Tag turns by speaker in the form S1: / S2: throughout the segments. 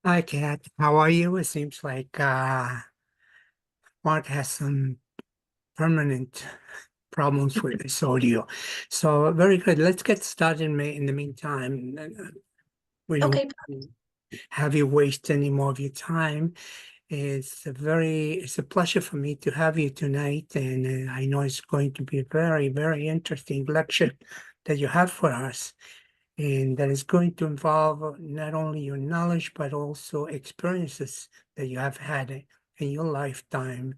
S1: Hi, Kat. How are you? It seems like Mark has some permanent problems with his audio. So, very good. Let's get started in the meantime. We don't
S2: Okay.
S1: have you waste any more of your time. It's a pleasure for me to have you tonight, and I know it's going to be a very, very interesting lecture that you have for us. And that is going to involve not only your knowledge, but also experiences that you have had in your lifetime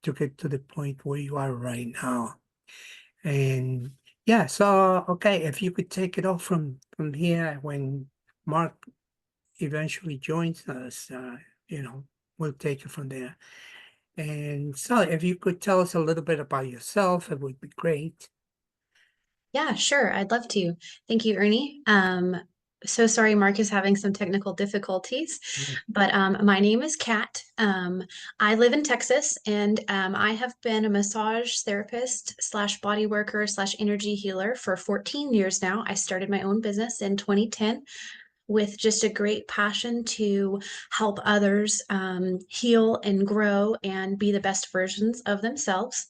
S1: to get to the point where you are right now. And yeah, so okay, if you could take it off from here when Mark eventually joins us, we'll take it from there. And so if you could tell us a little bit about yourself, it would be great.
S2: Yeah, sure. I'd love to. Thank you, Ernie. So sorry, Mark is having some technical difficulties, but my name is Kat. I live in Texas, and I have been a massage therapist slash body worker slash energy healer for 14 years now. I started my own business in 2010 with just a great passion to help others heal and grow and be the best versions of themselves.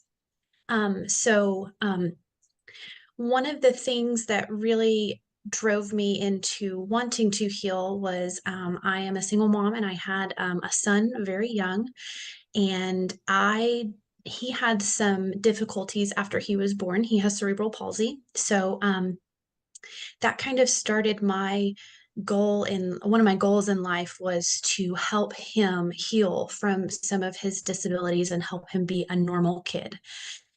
S2: One of the things that really drove me into wanting to heal was I am a single mom and I had a son very young, and he had some difficulties after he was born. He has cerebral palsy. So that kind of started my goal in one of my goals in life was to help him heal from some of his disabilities and help him be a normal kid.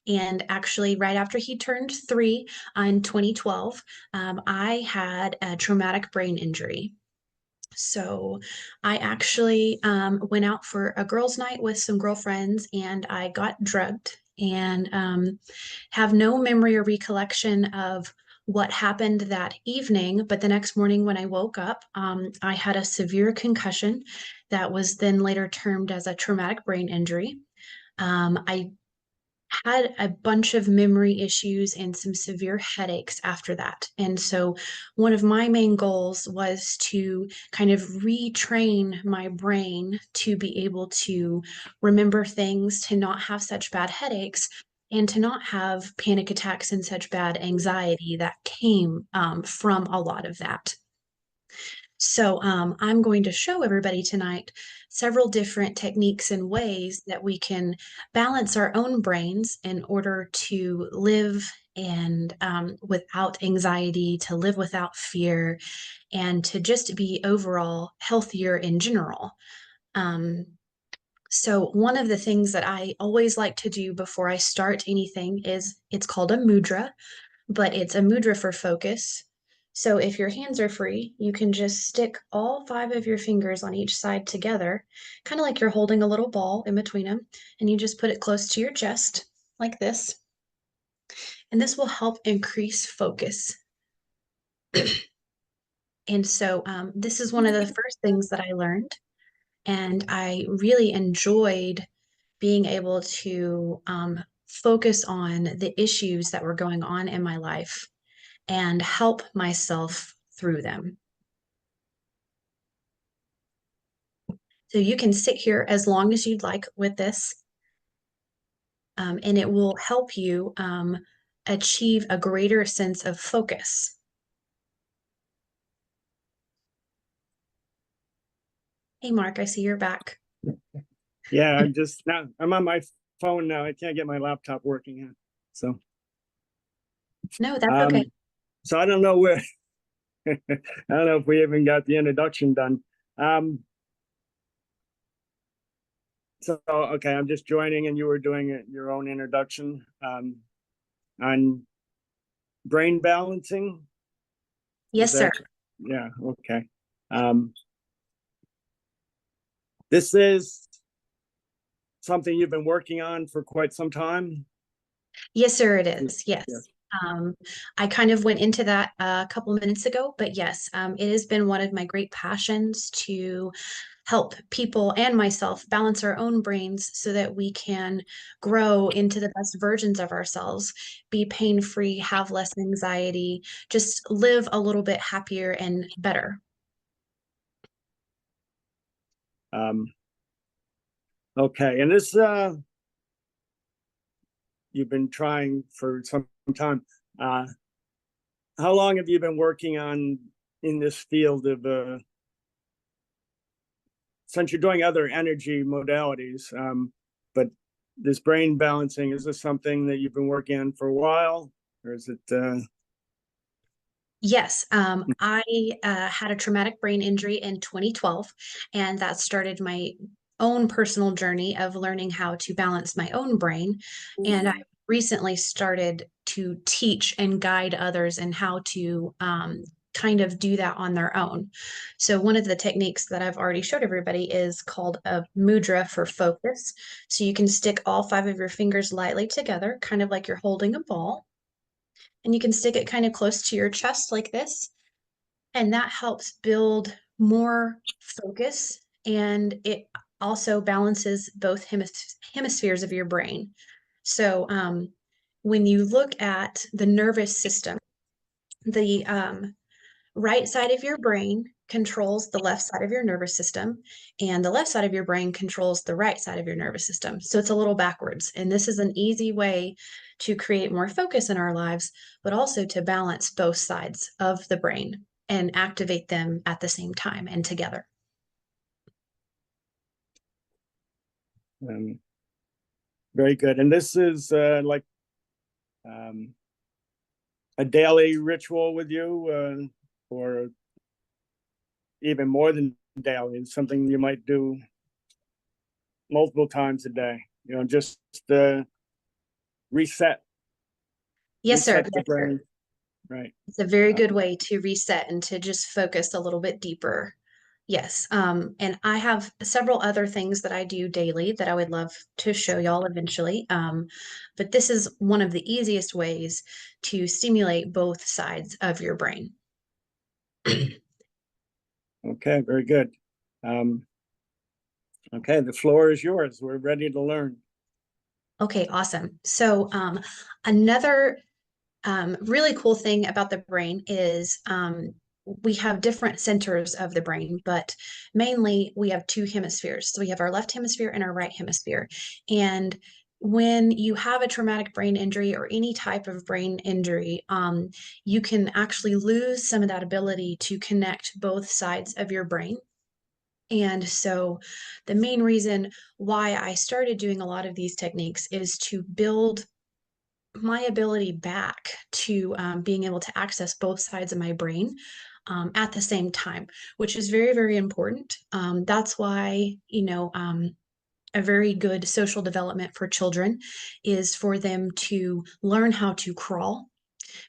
S2: And actually, right after he turned 3 in 2012, I had a traumatic brain injury. So I actually went out for a girls' night with some girlfriends and I got drugged and have no memory or recollection of what happened that evening. But the next morning when I woke up, I had a severe concussion that was then later termed as a traumatic brain injury. I had a bunch of memory issues and some severe headaches after that. And so, one of my main goals was to kind of retrain my brain to be able to remember things, to not have such bad headaches, and to not have panic attacks and such bad anxiety that came from a lot of that. So I'm going to show everybody tonight several different techniques and ways that we can balance our own brains in order to live and without anxiety, to live without fear, and to just be overall healthier in general. Um, so one of the things that I always like to do before I start anything is it's called a mudra, but it's a mudra for focus. So if your hands are free, you can just stick all 5 of your fingers on each side together, kind of like you're holding a little ball in between them, and you just put it close to your chest like this. And this will help increase focus. And so this is one of the first things that I learned, and I really enjoyed being able to focus on the issues that were going on in my life and help myself through them. So you can sit here as long as you'd like with this, and it will help you achieve a greater sense of focus. Hey, Mark, I see you're back.
S3: Yeah, I'm on my phone now. I can't get my laptop working yet. So
S2: No, that's
S3: um
S2: okay.
S3: so I don't know where I don't know if we even got the introduction done. Um so okay, I'm just joining and you were doing your own introduction on brain balancing. Is
S2: Yes, sir.
S3: that yeah, okay. Um this is something you've been working on for quite some time.
S2: Yes, sir, it is. Yes.
S3: Yes.
S2: Um, I kind of went into that a couple minutes ago, but yes, it has been one of my great passions to help people and myself balance our own brains so that we can grow into the best versions of ourselves, be pain free, have less anxiety, just live a little bit happier and better.
S3: Okay, and this you've been trying for some time. How long have you been working on in this field of since you're doing other energy modalities, but this brain balancing, is this something that you've been working on for a while, or is it?
S2: Yes, I had a traumatic brain injury in 2012, and that started my own personal journey of learning how to balance my own brain. And I recently started to teach and guide others in how to kind of do that on their own. So one of the techniques that I've already showed everybody is called a mudra for focus. So you can stick all 5 of your fingers lightly together, kind of like you're holding a ball, and you can stick it kind of close to your chest like this. And that helps build more focus, and it also balances both hemispheres of your brain. So when you look at the nervous system, the right side of your brain controls the left side of your nervous system, and the left side of your brain controls the right side of your nervous system. So it's a little backwards. And this is an easy way to create more focus in our lives, but also to balance both sides of the brain and activate them at the same time and together.
S3: Very good. And this is like a daily ritual with you, or even more than daily? It's something you might do multiple times a day, just reset
S2: Yes, sir.
S3: the
S2: Yes, sir.
S3: brain. Right.
S2: It's a very good way to reset and to just focus a little bit deeper. Yes. And I have several other things that I do daily that I would love to show y'all eventually. But this is one of the easiest ways to stimulate both sides of your brain.
S3: Okay, very good. Okay, the floor is yours. We're ready to learn.
S2: Okay, awesome. So another really cool thing about the brain is we have different centers of the brain, but mainly we have 2 hemispheres. So we have our left hemisphere and our right hemisphere. And when you have a traumatic brain injury or any type of brain injury, you can actually lose some of that ability to connect both sides of your brain. And so the main reason why I started doing a lot of these techniques is to build my ability back to being able to access both sides of my brain at the same time, which is very, very important. That's why, a very good social development for children is for them to learn how to crawl,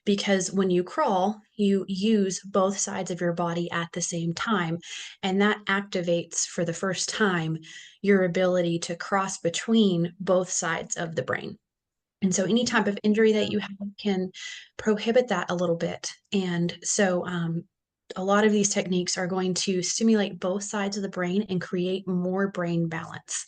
S2: because when you crawl, you use both sides of your body at the same time, and that activates for the first time your ability to cross between both sides of the brain. And so any type of injury that you have can prohibit that a little bit. And so a lot of these techniques are going to stimulate both sides of the brain and create more brain balance.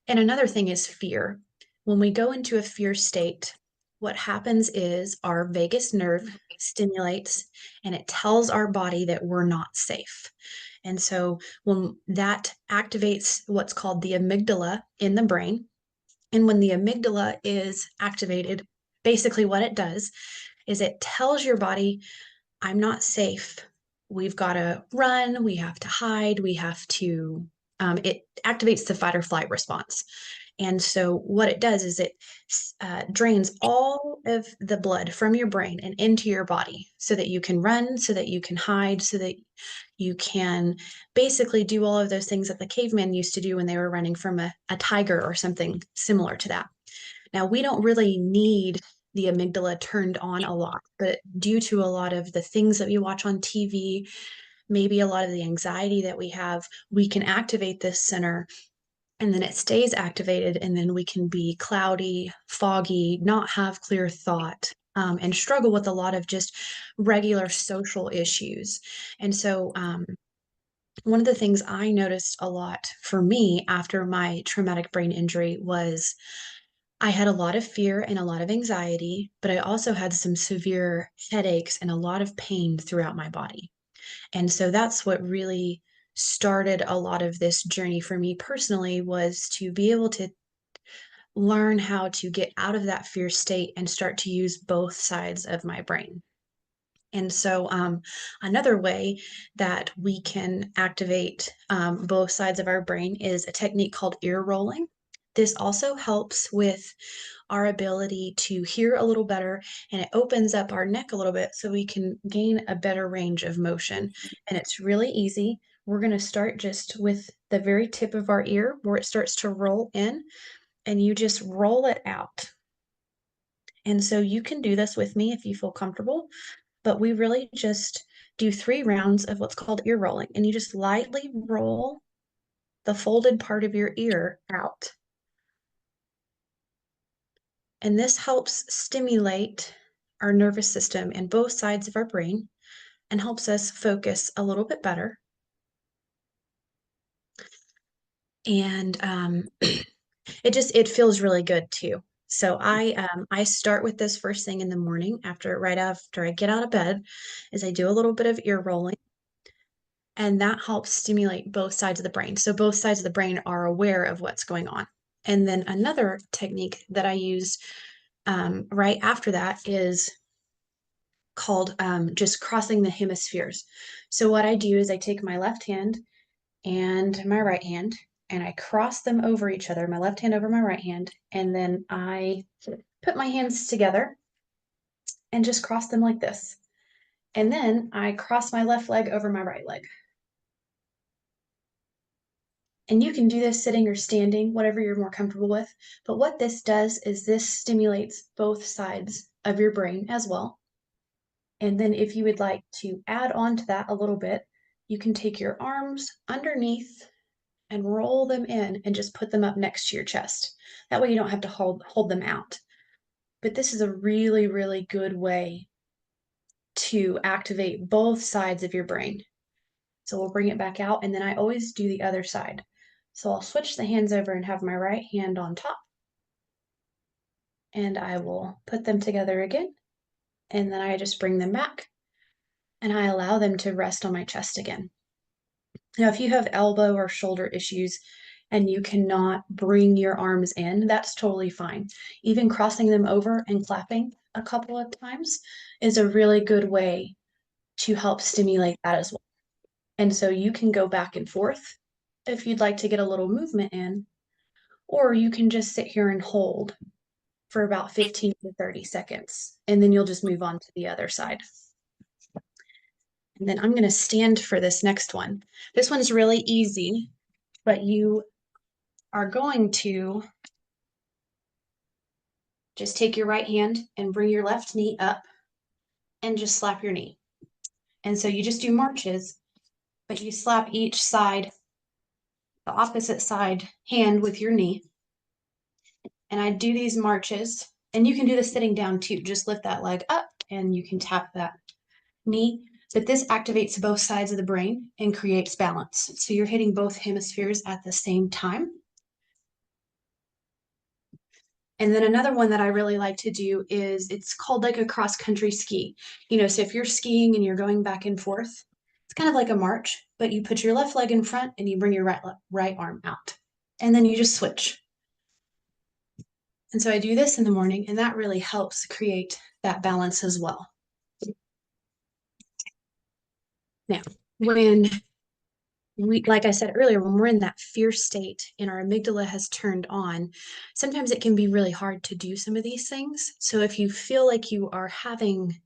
S2: And another thing is fear. When we go into a fear state, what happens is our vagus nerve stimulates and it tells our body that we're not safe. And so when that activates what's called the amygdala in the brain, and when the amygdala is activated, basically what it does is it tells your body, I'm not safe. We've got to run, we have to hide, we have to, it activates the fight or flight response. And so what it does is it drains all of the blood from your brain and into your body so that you can run, so that you can hide, so that you can basically do all of those things that the cavemen used to do when they were running from a tiger or something similar to that. Now, we don't really need the amygdala turned on a lot, but due to a lot of the things that we watch on TV, maybe a lot of the anxiety that we have, we can activate this center and then it stays activated, and then we can be cloudy, foggy, not have clear thought, and struggle with a lot of just regular social issues. And so one of the things I noticed a lot for me after my traumatic brain injury was I had a lot of fear and a lot of anxiety, but I also had some severe headaches and a lot of pain throughout my body. And so that's what really started a lot of this journey for me personally was to be able to learn how to get out of that fear state and start to use both sides of my brain. And so, another way that we can activate both sides of our brain is a technique called ear rolling. This also helps with our ability to hear a little better, and it opens up our neck a little bit so we can gain a better range of motion. And it's really easy. We're going to start just with the very tip of our ear where it starts to roll in, and you just roll it out. And so you can do this with me if you feel comfortable, but we really just do 3 rounds of what's called ear rolling, and you just lightly roll the folded part of your ear out. And this helps stimulate our nervous system and both sides of our brain and helps us focus a little bit better. And it feels really good too. So I start with this first thing in the morning right after I get out of bed, is I do a little bit of ear rolling, and that helps stimulate both sides of the brain. So both sides of the brain are aware of what's going on. And then another technique that I use right after that is called just crossing the hemispheres. So what I do is I take my left hand and my right hand, and I cross them over each other, my left hand over my right hand, and then I put my hands together and just cross them like this. And then I cross my left leg over my right leg. And you can do this sitting or standing, whatever you're more comfortable with. But what this does is this stimulates both sides of your brain as well. And then if you would like to add on to that a little bit, you can take your arms underneath and roll them in and just put them up next to your chest. That way you don't have to hold them out. But this is a really, really good way to activate both sides of your brain. So we'll bring it back out, and then I always do the other side. So I'll switch the hands over and have my right hand on top, and I will put them together again, and then I just bring them back, and I allow them to rest on my chest again. Now, if you have elbow or shoulder issues and you cannot bring your arms in, that's totally fine. Even crossing them over and clapping a couple of times is a really good way to help stimulate that as well. And so you can go back and forth if you'd like to get a little movement in, or you can just sit here and hold for about 15 to 30 seconds, and then you'll just move on to the other side. And then I'm going to stand for this next one. This one's really easy, but you are going to just take your right hand and bring your left knee up and just slap your knee. And so you just do marches, but you slap each side, the opposite side hand with your knee. And I do these marches, and you can do this sitting down too. Just lift that leg up and you can tap that knee. But this activates both sides of the brain and creates balance. So you're hitting both hemispheres at the same time. And then another one that I really like to do is it's called like a cross country ski. So if you're skiing and you're going back and forth, it's kind of like a march, but you put your left leg in front and you bring your right arm out. And then you just switch. And so I do this in the morning, and that really helps create that balance as well. Now, like I said earlier, when we're in that fear state and our amygdala has turned on, sometimes it can be really hard to do some of these things. So if you feel like you are having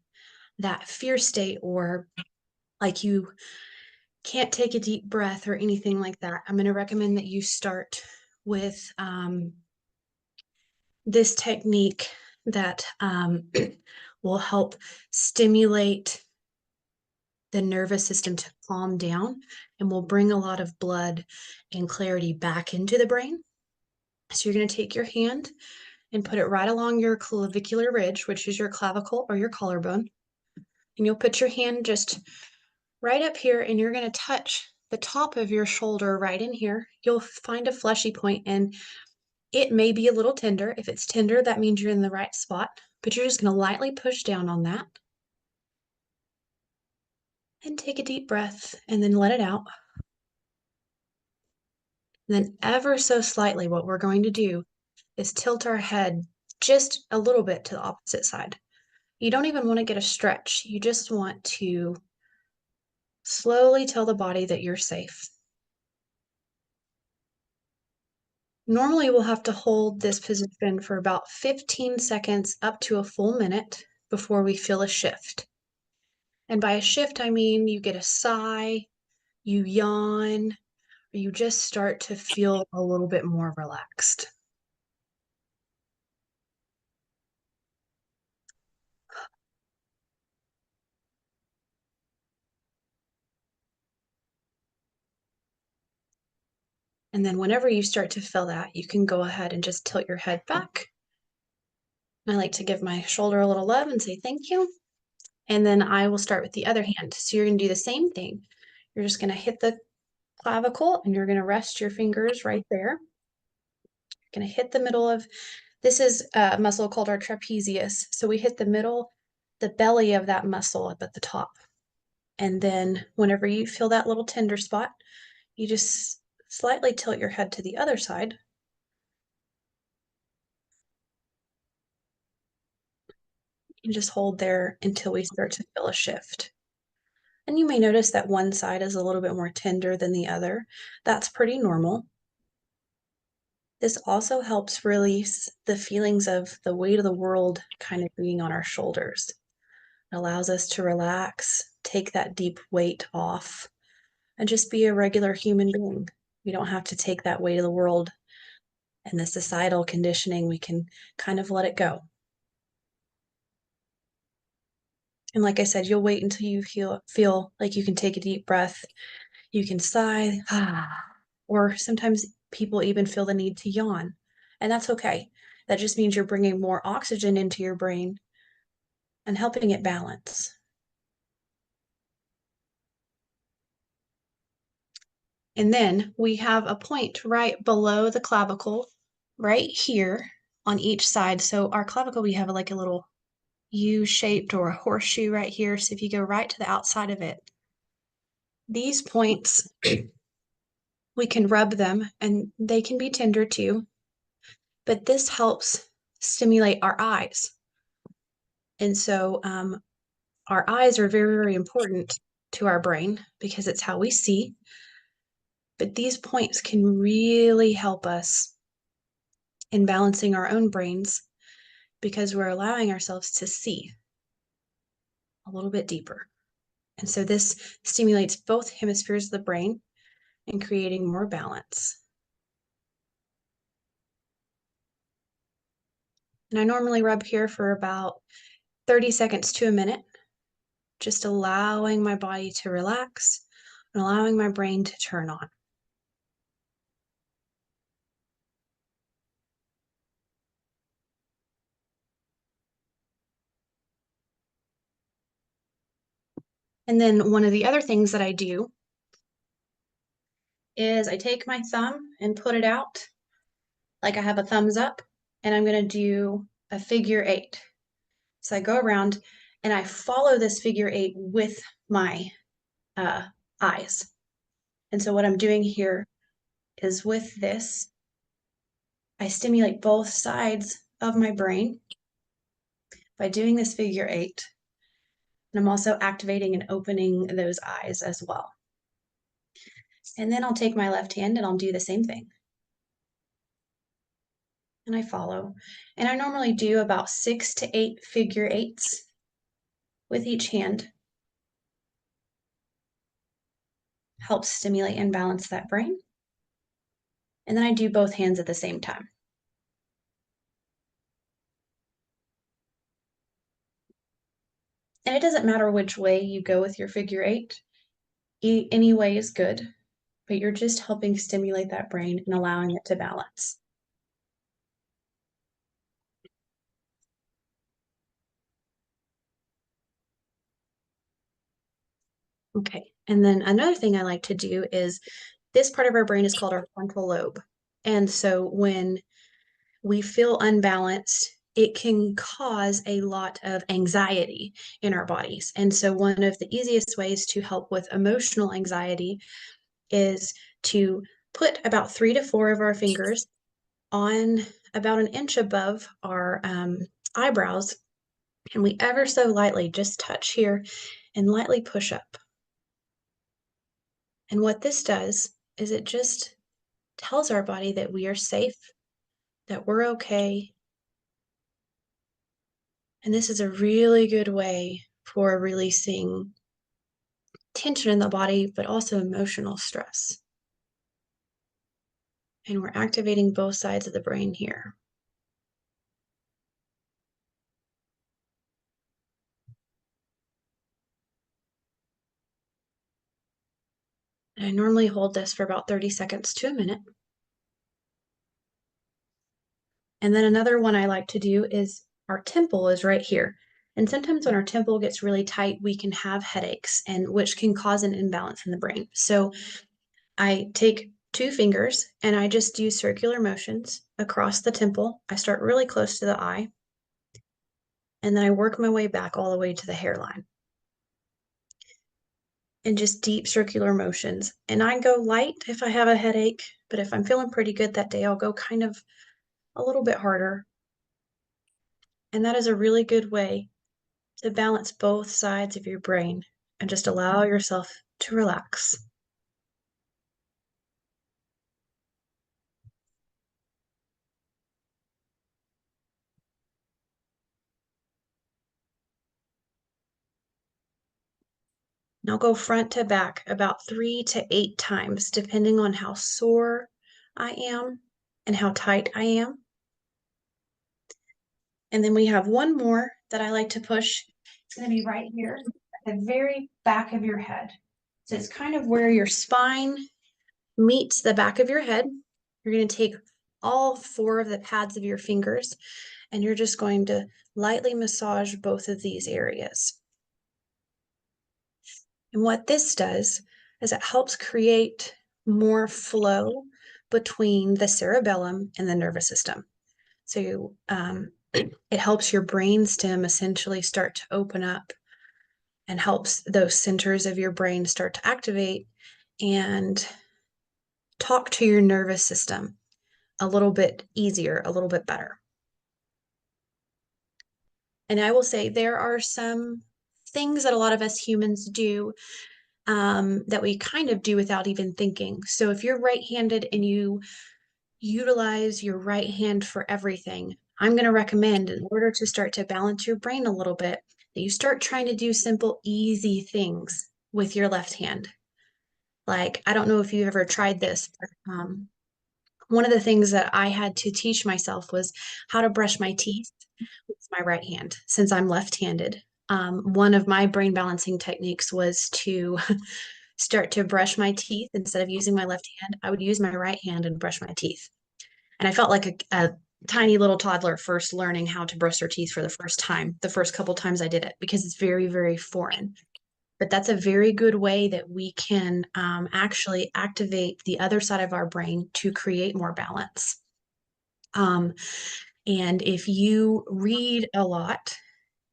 S2: that fear state, or like you can't take a deep breath or anything like that, I'm going to recommend that you start with this technique that will help stimulate the nervous system to calm down and will bring a lot of blood and clarity back into the brain. So you're going to take your hand and put it right along your clavicular ridge, which is your clavicle or your collarbone. And you'll put your hand just right up here, and you're going to touch the top of your shoulder right in here. You'll find a fleshy point, and it may be a little tender. If it's tender, that means you're in the right spot, but you're just going to lightly push down on that. And take a deep breath and then let it out. And then ever so slightly, what we're going to do is tilt our head just a little bit to the opposite side. You don't even want to get a stretch. You just want to slowly tell the body that you're safe. Normally, we'll have to hold this position for about 15 seconds up to a full minute before we feel a shift. And by a shift, I mean you get a sigh, you yawn, or you just start to feel a little bit more relaxed. And then whenever you start to feel that, you can go ahead and just tilt your head back. I like to give my shoulder a little love and say thank you. And then I will start with the other hand. So you're going to do the same thing. You're just going to hit the clavicle and you're going to rest your fingers right there. You're going to hit the middle of, this is a muscle called our trapezius. So we hit the middle, the belly of that muscle up at the top. And then whenever you feel that little tender spot, you just slightly tilt your head to the other side. And just hold there until we start to feel a shift. And you may notice that one side is a little bit more tender than the other. That's pretty normal. This also helps release the feelings of the weight of the world kind of being on our shoulders. It allows us to relax, take that deep weight off, and just be a regular human being. We don't have to take that weight of the world and the societal conditioning. We can kind of let it go. And like I said, you'll wait until you feel like you can take a deep breath. You can sigh, or sometimes people even feel the need to yawn. And that's okay. That just means you're bringing more oxygen into your brain and helping it balance. And then we have a point right below the clavicle, right here on each side. So our clavicle, we have like a little U-shaped or a horseshoe right here. So if you go right to the outside of it, these points, we can rub them and they can be tender too. But this helps stimulate our eyes. And so our eyes are very, very important to our brain because it's how we see. But these points can really help us in balancing our own brains because we're allowing ourselves to see a little bit deeper. And so this stimulates both hemispheres of the brain and creating more balance. And I normally rub here for about 30 seconds to a minute, just allowing my body to relax and allowing my brain to turn on. And then one of the other things that I do is I take my thumb and put it out like I have a thumbs up, and I'm going to do a figure 8. So I go around and I follow this figure 8 with my eyes. And so what I'm doing here is with this, I stimulate both sides of my brain by doing this figure 8. And I'm also activating and opening those eyes as well. And then I'll take my left hand and I'll do the same thing. And I follow. And I normally do about 6 to 8 figure 8s with each hand. Helps stimulate and balance that brain. And then I do both hands at the same time. And it doesn't matter which way you go with your figure 8. Any way is good, but you're just helping stimulate that brain and allowing it to balance. Okay, and then another thing I like to do is this part of our brain is called our frontal lobe. And so when we feel unbalanced, it can cause a lot of anxiety in our bodies. And so one of the easiest ways to help with emotional anxiety is to put about 3 to 4 of our fingers on about an inch above our eyebrows, and we ever so lightly just touch here and lightly push up. And what this does is it just tells our body that we are safe, that we're okay. And this is a really good way for releasing tension in the body, but also emotional stress. And we're activating both sides of the brain here. And I normally hold this for about 30 seconds to a minute. And then another one I like to do is our temple is right here. And sometimes when our temple gets really tight, we can have headaches, and which can cause an imbalance in the brain. So I take 2 fingers and I just do circular motions across the temple. I start really close to the eye, and then I work my way back all the way to the hairline. And just deep circular motions. And I go light if I have a headache, but if I'm feeling pretty good that day, I'll go kind of a little bit harder. And that is a really good way to balance both sides of your brain and just allow yourself to relax. And I'll go front to back about 3 to 8 times, depending on how sore I am and how tight I am. And then we have one more that I like to push. It's going to be right here at the very back of your head. So it's kind of where your spine meets the back of your head. You're going to take all 4 of the pads of your fingers, and you're just going to lightly massage both of these areas. And what this does is it helps create more flow between the cerebellum and the nervous system. So it helps your brain stem essentially start to open up and helps those centers of your brain start to activate and talk to your nervous system a little bit easier, a little bit better. And I will say there are some things that a lot of us humans do that we kind of do without even thinking. So if you're right-handed and you utilize your right hand for everything, I'm going to recommend, in order to start to balance your brain a little bit, that you start trying to do simple, easy things with your left hand. Like, I don't know if you've ever tried this, but one of the things that I had to teach myself was how to brush my teeth with my right hand, since I'm left-handed. One of my brain balancing techniques was to start to brush my teeth. Instead of using my left hand, I would use my right hand and brush my teeth. And I felt like a tiny little toddler first learning how to brush their teeth for the first time, the first couple times I did it, because it's very, very foreign. But that's a very good way that we can actually activate the other side of our brain to create more balance. And if you read a lot,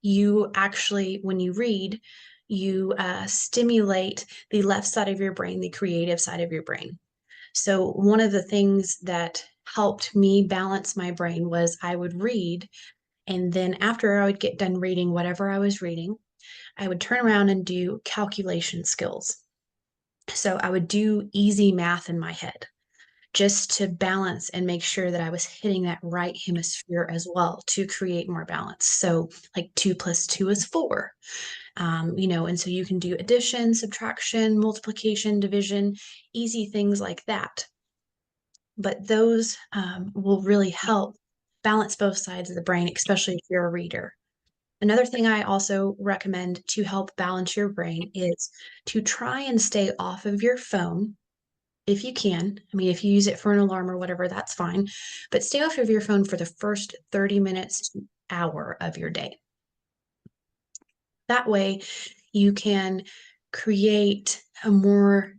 S2: you actually, when you read, you stimulate the left side of your brain, the creative side of your brain. So one of the things that helped me balance my brain was I would read, and then after I would get done reading whatever I was reading, I would turn around and do calculation skills. So I would do easy math in my head just to balance and make sure that I was hitting that right hemisphere as well to create more balance. So like 2 + 2 is 4. And so you can do addition, subtraction, multiplication, division, easy things like that. But those will really help balance both sides of the brain, especially if you're a reader. Another thing I also recommend to help balance your brain is to try and stay off of your phone if you can. I mean, if you use it for an alarm or whatever, that's fine. But stay off of your phone for the first 30 minutes to hour of your day. That way, you can create a more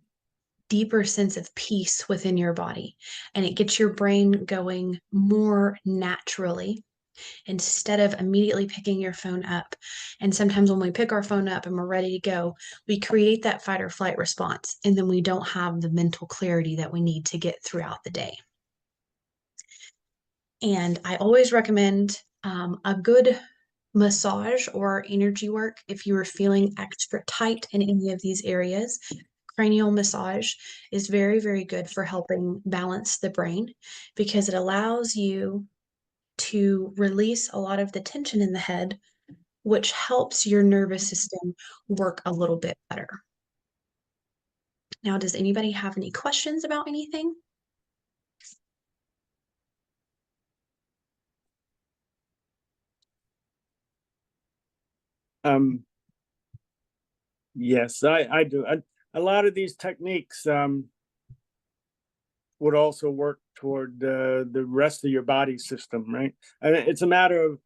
S2: deeper sense of peace within your body, and it gets your brain going more naturally. instead of immediately picking your phone up. And sometimes when we pick our phone up and we're ready to go, we create that fight or flight response, and then we don't have the mental clarity that we need to get throughout the day. And I always recommend a good massage or energy work if you are feeling extra tight in any of these areas. Cranial massage is very, very good for helping balance the brain because it allows you to release a lot of the tension in the head, which helps your nervous system work a little bit better. Now, does anybody have any questions about anything?
S3: Yes, I do. A lot of these techniques would also work toward the rest of your body system, right? And it's a matter of,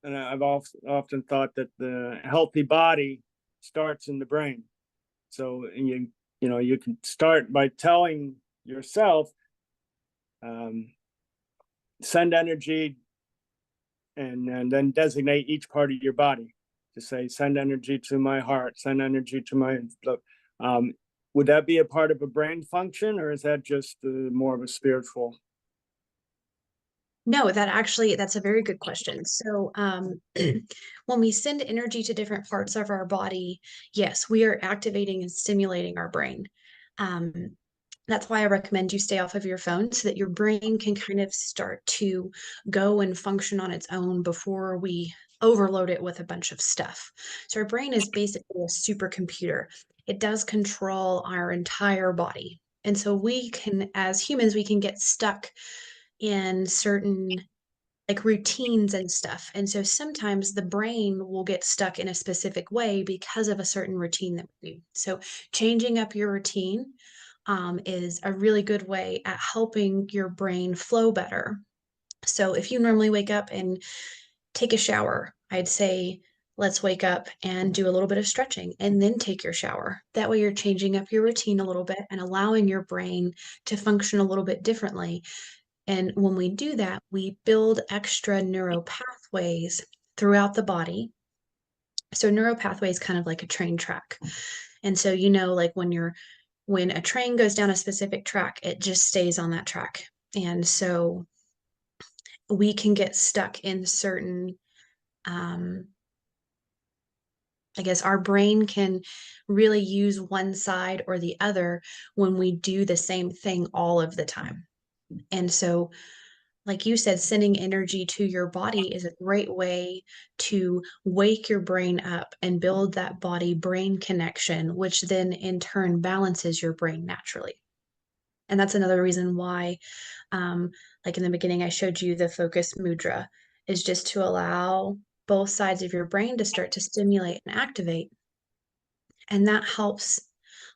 S3: and I've often thought that the healthy body starts in the brain. So you can start by telling yourself, send energy, and then designate each part of your body to say, send energy to my heart, send energy to my would that be a part of a brain function, or is that just more of a spiritual?
S2: No, that's a very good question. So, when we send energy to different parts of our body, yes, we are activating and stimulating our brain. Um, that's why I recommend you stay off of your phone so that your brain can kind of start to go and function on its own before we overload it with a bunch of stuff. So our brain is basically a supercomputer. It does control our entire body. And so we can, as humans, we can get stuck in certain like routines and stuff. And so sometimes the brain will get stuck in a specific way because of a certain routine that we do. So changing up your routine is a really good way at helping your brain flow better. So if you normally wake up and take a shower, I'd say let's wake up and do a little bit of stretching and then take your shower. That way you're changing up your routine a little bit and allowing your brain to function a little bit differently. And when we do that, we build extra neural pathways throughout the body. So neural pathway is kind of like a train track. And so, like when a train goes down a specific track, it just stays on that track. And so we can get stuck in certain, I guess our brain can really use one side or the other when we do the same thing all of the time. And so, like you said, sending energy to your body is a great way to wake your brain up and build that body brain connection, which then in turn balances your brain naturally. And that's another reason why, like in the beginning, I showed you the focus mudra is just to allow both sides of your brain to start to stimulate and activate. And that helps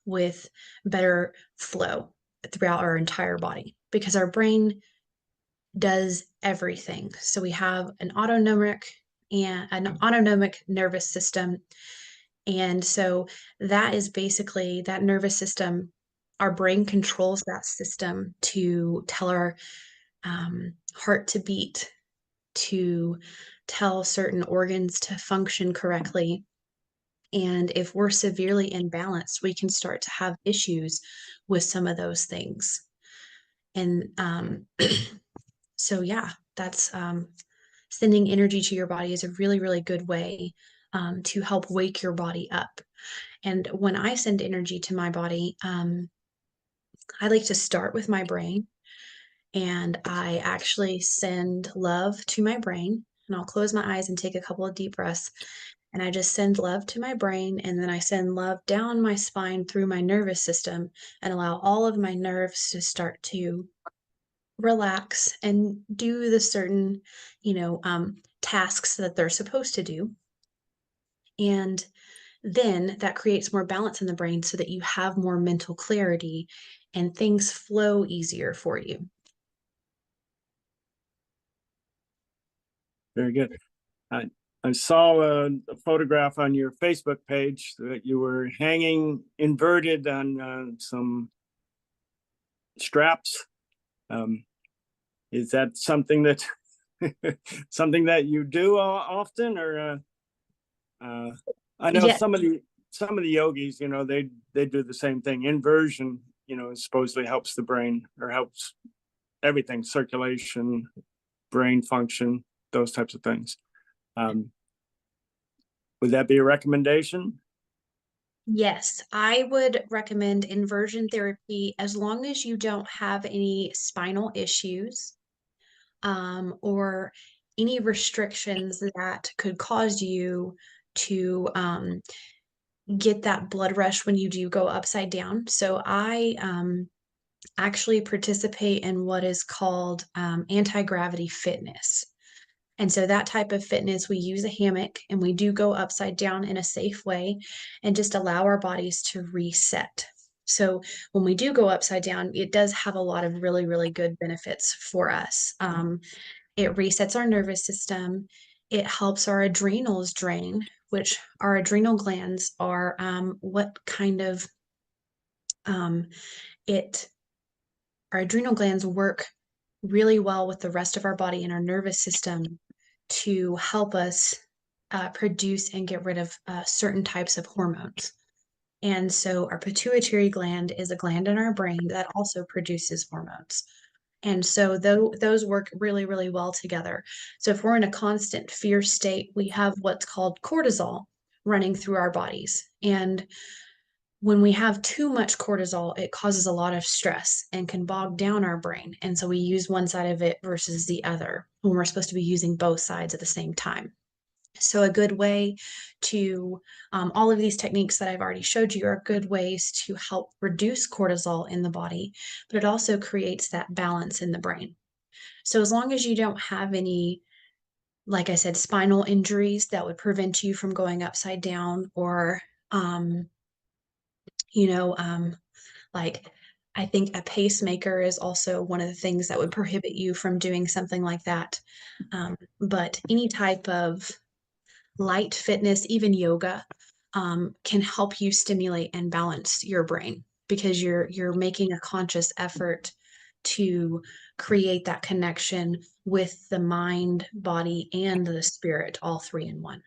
S2: with better flow throughout our entire body because our brain does everything. So we have an autonomic nervous system. And so that is basically that nervous system. Our brain controls that system to tell our heart to beat, to tell certain organs to function correctly. And if we're severely imbalanced, we can start to have issues with some of those things. And so, yeah, that's sending energy to your body is a really, really good way to help wake your body up. And when I send energy to my body, I like to start with my brain, and I actually send love to my brain. And I'll close my eyes and take a couple of deep breaths. And I just send love to my brain. And then I send love down my spine through my nervous system and allow all of my nerves to start to relax and do the certain, tasks that they're supposed to do. And then that creates more balance in the brain so that you have more mental clarity and things flow easier for you.
S3: Very good. I saw a photograph on your Facebook page that you were hanging inverted on some straps. Is that something that something that you do often, or I know
S2: Yeah,
S3: some of the yogis, they do the same thing. Inversion, supposedly helps the brain, or helps everything, circulation, brain function, those types of things. Would that be a recommendation?
S2: yes, I would recommend inversion therapy as long as you don't have any spinal issues, or any restrictions that could cause you to get that blood rush when you do go upside down. So I actually participate in what is called anti-gravity fitness. And so that type of fitness, we use a hammock and we do go upside down in a safe way and just allow our bodies to reset. So when we do go upside down, it does have a lot of really, really good benefits for us. It resets our nervous system. It helps our adrenals drain, which our adrenal glands are what kind of um, it our adrenal glands work really well with the rest of our body and our nervous system to help us produce and get rid of certain types of hormones. And so our pituitary gland is a gland in our brain that also produces hormones. And so those work really, really well together. So if we're in a constant fear state, we have what's called cortisol running through our bodies. And when we have too much cortisol, it causes a lot of stress and can bog down our brain. And so we use one side of it versus the other when we're supposed to be using both sides at the same time. So a good way to, all of these techniques that I've already showed you are good ways to help reduce cortisol in the body, but it also creates that balance in the brain. So as long as you don't have any, like I said, spinal injuries that would prevent you from going upside down, or, um, you know, like I think a pacemaker is also one of the things that would prohibit you from doing something like that. But any type of light fitness, even yoga, can help you stimulate and balance your brain because you're making a conscious effort to create that connection with the mind, body, and the spirit, all three in one.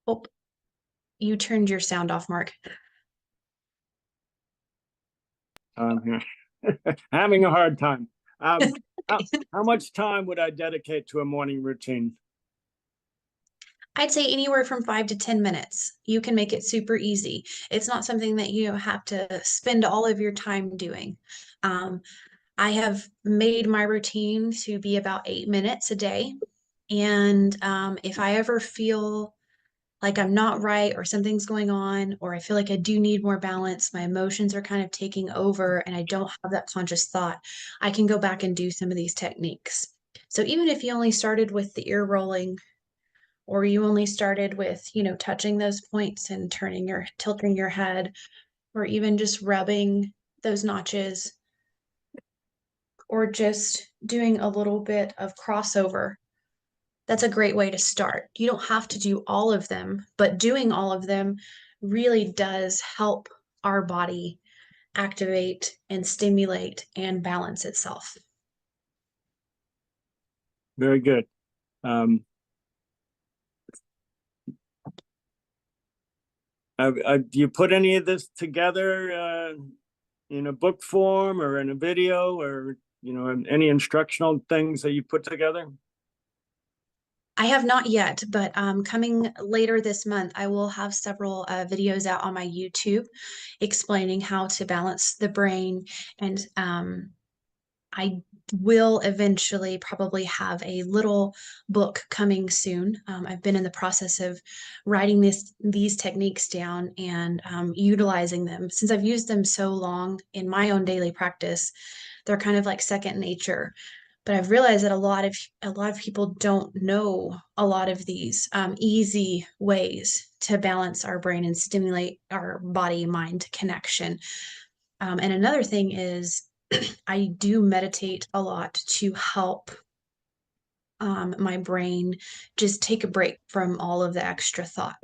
S2: Oh, you turned your sound off, Mark.
S3: Yeah. Having a hard time. How much time would I dedicate to a morning routine?
S2: I'd say anywhere from 5 to 10 minutes. You can make it super easy. It's not something that you have to spend all of your time doing. Um, I have made my routine to be about 8 minutes a day. And if I ever feel like I'm not right or something's going on, or I feel like I do need more balance, my emotions are kind of taking over and I don't have that conscious thought, I can go back and do some of these techniques. So even if you only started with the ear rolling, or you only started with, touching those points and tilting your head, or even just rubbing those notches, or just doing a little bit of crossover, that's a great way to start. You don't have to do all of them, but doing all of them really does help our body activate and stimulate and balance itself.
S3: Very good. Do you put any of this together in a book form or in a video, or any instructional things that you put together?
S2: I have not yet, but coming later this month, I will have several videos out on my YouTube explaining how to balance the brain. And I will eventually probably have a little book coming soon. I've been in the process of writing these techniques down and utilizing them. Since I've used them so long in my own daily practice, they're kind of like second nature. But I've realized that a lot of people don't know a lot of these easy ways to balance our brain and stimulate our body mind connection. And another thing is I do meditate a lot to help my brain just take a break from all of the extra thought.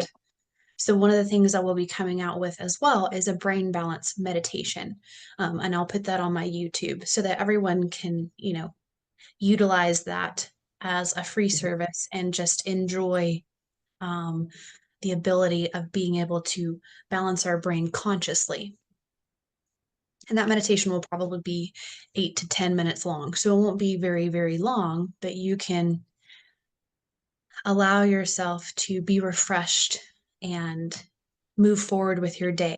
S2: So one of the things I will be coming out with as well is a brain balance meditation. And I'll put that on my YouTube so that everyone can, utilize that as a free service and just enjoy um, the ability of being able to balance our brain consciously. And that meditation will probably be 8 to 10 minutes long. So it won't be very, very long, but you can allow yourself to be refreshed and move forward with your day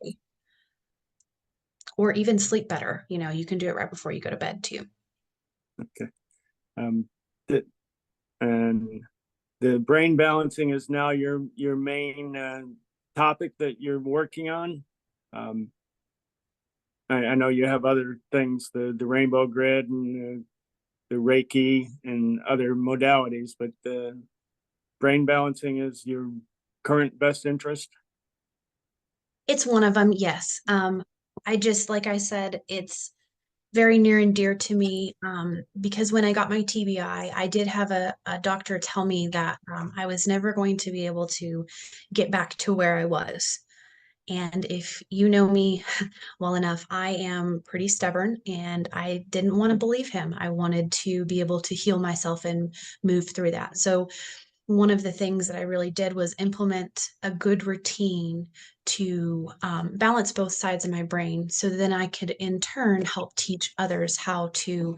S2: or even sleep better. You can do it right before you go to bed too.
S3: Okay. The, and the brain balancing is now your main topic that you're working on. I know you have other things, the rainbow grid and the Reiki and other modalities, but the brain balancing is your current best interest.
S2: It's one of them, yes. Like I said, it's very near and dear to me because when I got my TBI, I did have a doctor tell me that I was never going to be able to get back to where I was. And if you know me well enough, I am pretty stubborn and I didn't want to believe him. I wanted to be able to heal myself and move through that. So one of the things that I really did was implement a good routine to balance both sides of my brain so then I could in turn help teach others how to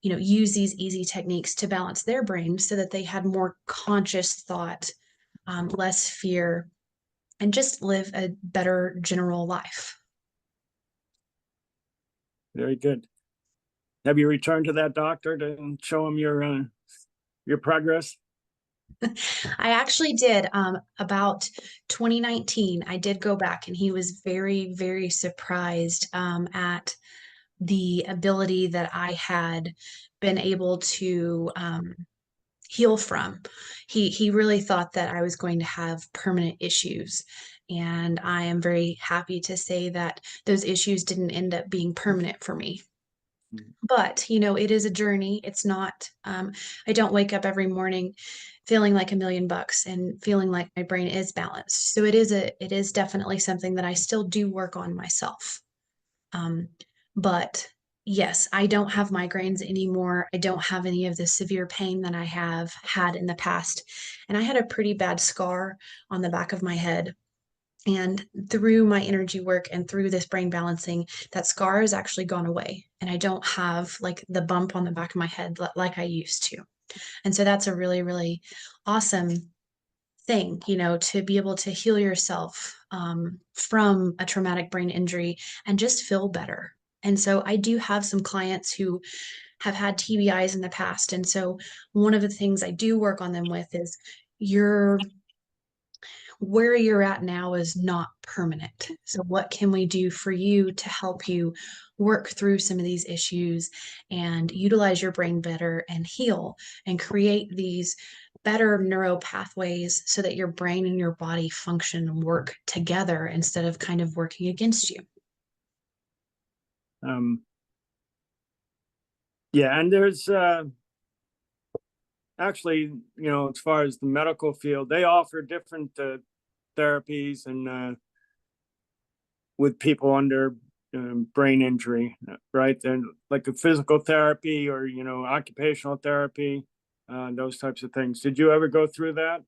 S2: use these easy techniques to balance their brain so that they had more conscious thought, less fear, and just live a better general life.
S3: Very good. Have you returned to that doctor to show him your progress?
S2: I actually did. About 2019, I did go back, and he was very, very surprised at the ability that I had been able to heal from. He really thought that I was going to have permanent issues. And I am very happy to say that those issues didn't end up being permanent for me. But, it is a journey. It's not, I don't wake up every morning feeling like $1,000,000 and feeling like my brain is balanced. So it is definitely something that I still do work on myself. Um, but yes, I don't have migraines anymore. I don't have any of the severe pain that I have had in the past. And I had a pretty bad scar on the back of my head. And through my energy work and through this brain balancing, that scar has actually gone away. And I don't have like the bump on the back of my head like I used to. And so that's a really, really awesome thing, to be able to heal yourself from a traumatic brain injury and just feel better. And so I do have some clients who have had TBIs in the past. And so one of the things I do work on them with is your where you're at now is not permanent. So what can we do for you to help you work through some of these issues and utilize your brain better and heal and create these better neuro pathways so that your brain and your body function and work together instead of kind of working against you.
S3: Yeah, and there's actually, as far as the medical field, they offer different therapies and with people under brain injury, right? And like a physical therapy or occupational therapy, those types of things. Did you ever go through that?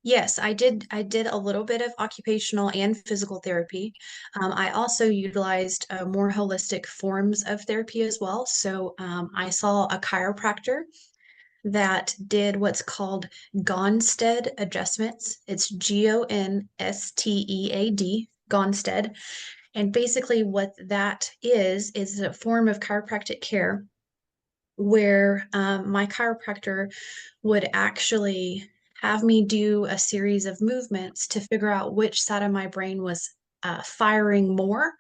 S2: Yes, I did. I did a little bit of occupational and physical therapy. I also utilized more holistic forms of therapy as well. So I saw a chiropractor that did what's called Gonstead adjustments. It's Gonstead, Gonstead. And basically, what that is a form of chiropractic care where my chiropractor would actually have me do a series of movements to figure out which side of my brain was firing more.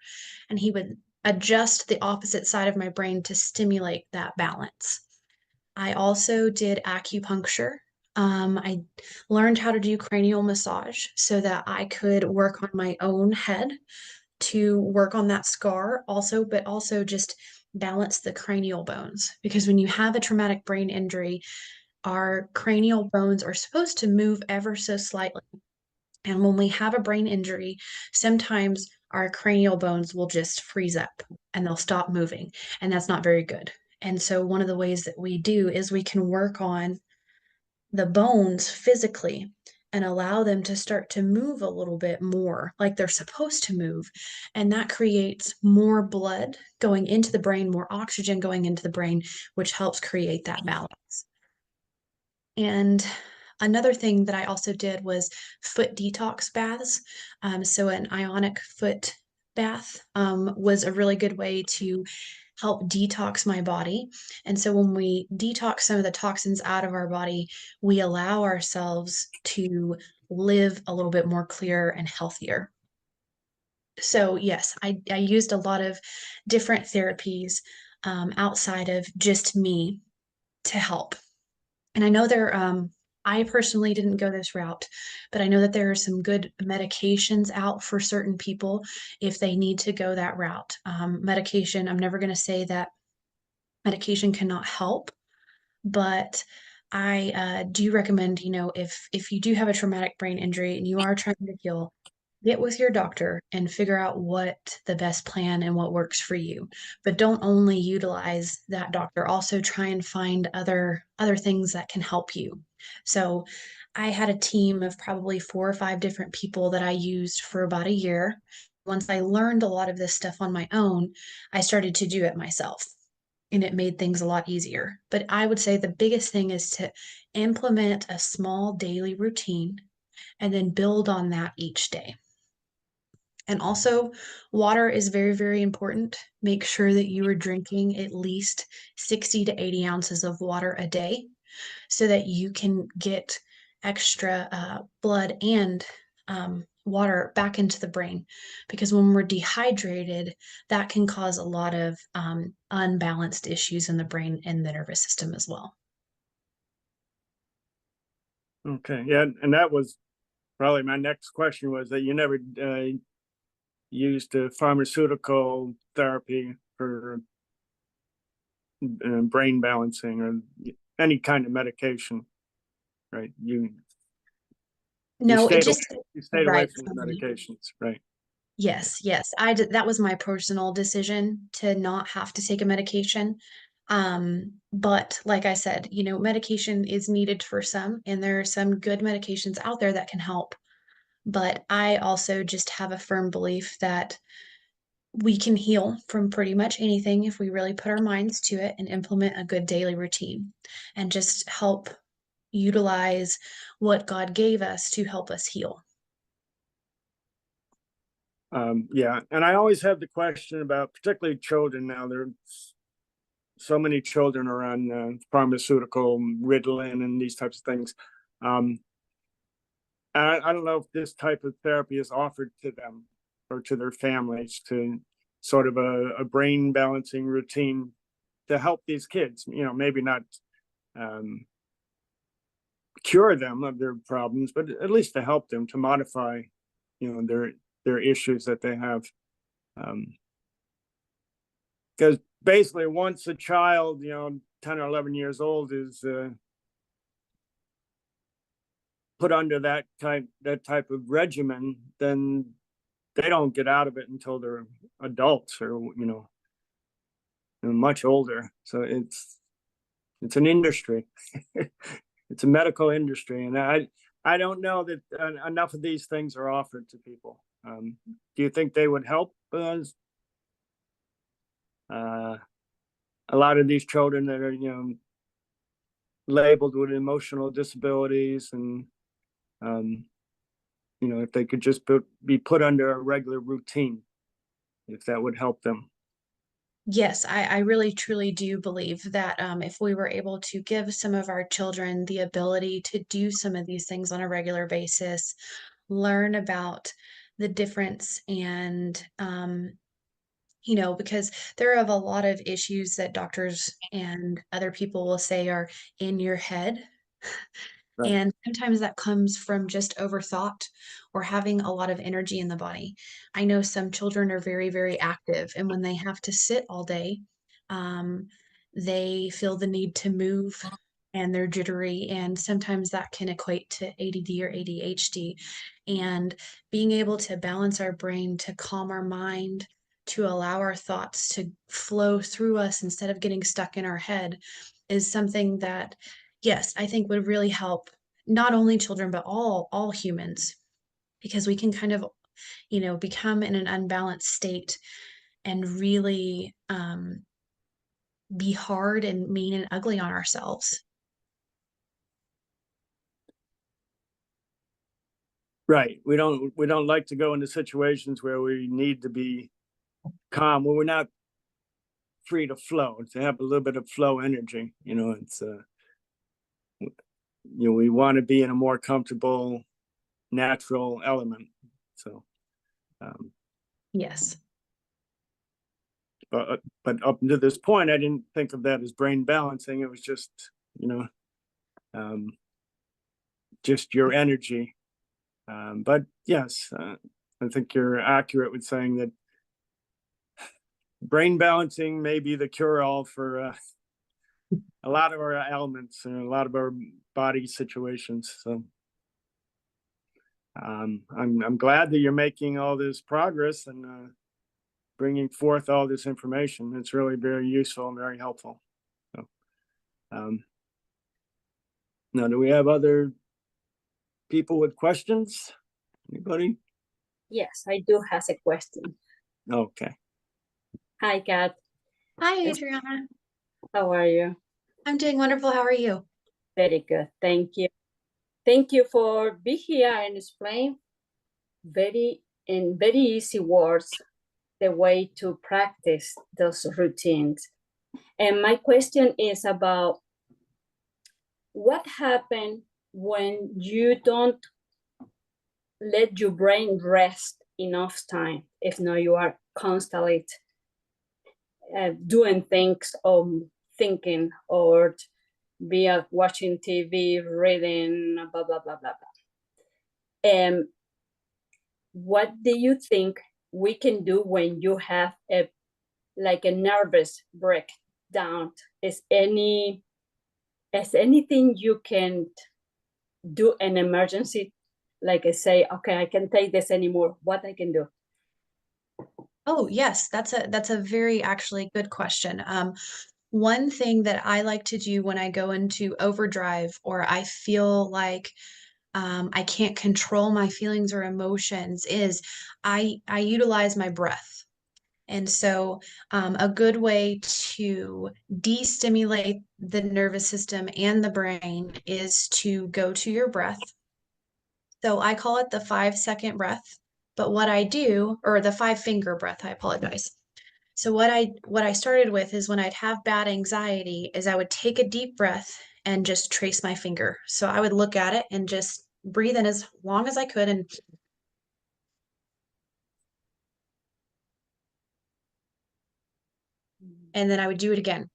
S2: And he would adjust the opposite side of my brain to stimulate that balance. I also did acupuncture. I learned how to do cranial massage so that I could work on my own head to work on that scar also, but also just balance the cranial bones. Because when you have a traumatic brain injury, our cranial bones are supposed to move ever so slightly. And when we have a brain injury, sometimes our cranial bones will just freeze up and they'll stop moving. And that's not very good. And so, one of the ways that we do is we can work on the bones physically and allow them to start to move a little bit more like they're supposed to move. And that creates more blood going into the brain, more oxygen going into the brain, which helps create that balance. And another thing that I also did was foot detox baths. So an ionic foot bath was a really good way to help detox my body. And so when we detox some of the toxins out of our body, we allow ourselves to live a little bit more clear and healthier. So yes, I used a lot of different therapies outside of just me to help. And I know I personally didn't go this route, but I know that there are some good medications out for certain people if they need to go that route. Medication, I'm never going to say that medication cannot help, but I do recommend, if you do have a traumatic brain injury and you are trying to heal, get with your doctor and figure out what the best plan and what works for you. But don't only utilize that doctor, also try and find other things that can help you. So I had a team of probably 4 or 5 different people that I used for about a year. Once I learned a lot of this stuff on my own, I started to do it myself and it made things a lot easier. But I would say the biggest thing is to implement a small daily routine and then build on that each day. And also, water is very, very important. Make sure that you are drinking at least 60 to 80 ounces of water a day so that you can get extra blood and water back into the brain. Because when we're dehydrated, that can cause a lot of unbalanced issues in the brain and the nervous system as well.
S3: Okay, yeah, and that was probably my next question, was that you never used pharmaceutical therapy for brain balancing or any kind of medication, right?
S2: No, it
S3: stayed
S2: just
S3: you stayed away
S2: right
S3: from
S2: for
S3: the
S2: me.
S3: medications, right?
S2: Yes, yes. That was my personal decision to not have to take a medication. But like I said, medication is needed for some, and there are some good medications out there that can help. But I also just have a firm belief that we can heal from pretty much anything if we really put our minds to it and implement a good daily routine and just help utilize what God gave us to help us heal.
S3: Yeah, and I always have the question about particularly children. Now there's so many children are on pharmaceutical Ritalin and these types of things. I don't know if this type of therapy is offered to them or to their families, to sort of a brain balancing routine to help these kids, maybe not cure them of their problems, but at least to help them to modify, their issues that they have. Because basically once a child, 10 or 11 years old is put under that type of regimen, then they don't get out of it until they're adults or much older. So it's an industry. It's a medical industry, and I don't know that enough of these things are offered to people. Do you think they would help a lot of these children that are labeled with emotional disabilities, and if they could just be put under a regular routine, if that would help them?
S2: Yes, I really truly do believe that if we were able to give some of our children the ability to do some of these things on a regular basis, learn about the difference and because there are a lot of issues that doctors and other people will say are in your head.
S3: Right.
S2: And sometimes that comes from just overthought or having a lot of energy in the body. I know some children are very, very active, and when they have to sit all day, um, they feel the need to move and they're jittery, and sometimes that can equate to ADD or ADHD. And being able to balance our brain, to calm our mind, to allow our thoughts to flow through us instead of getting stuck in our head is something that, yes, I think would really help not only children but all humans, because we can kind of, become in an unbalanced state and really be hard and mean and ugly on ourselves.
S3: Right. We don't like to go into situations where we need to be calm, where we're not free to flow, to have a little bit of flow energy. It's we want to be in a more comfortable, natural element. So
S2: Yes.
S3: but up to this point, I didn't think of that as brain balancing. It was just, just your energy. But yes, I think you're accurate with saying that brain balancing may be the cure-all for a lot of our ailments and a lot of our body situations. So I'm glad that you're making all this progress and bringing forth all this information. It's really very useful and very helpful. So now, do we have other people with questions? Anybody?
S4: Yes, I do have a question.
S3: Okay.
S4: Hi, Kat.
S2: Hi, Adriana.
S4: How are you?
S2: I'm doing wonderful. How are you?
S4: Very good. Thank you. Thank you for being here and explain in very easy words the way to practice those routines. And my question is about what happens when you don't let your brain rest enough time. If not, you are constantly doing things or thinking or watching TV, reading, blah, blah, blah, blah, blah. And what do you think we can do when you have a nervous breakdown? Is anything you can do an emergency? Like I say, okay, I can't take this anymore. What I can do?
S2: Oh, yes, that's a very actually good question. One thing that I like to do when I go into overdrive or I feel like I can't control my feelings or emotions is I utilize my breath. And so a good way to de-stimulate the nervous system and the brain is to go to your breath. So I call it the 5-second breath, but what I do, or the 5-finger breath, I apologize. So what I started with is when I'd have bad anxiety is I would take a deep breath and just trace my finger. So I would look at it and just breathe in as long as I could and then I would do it again.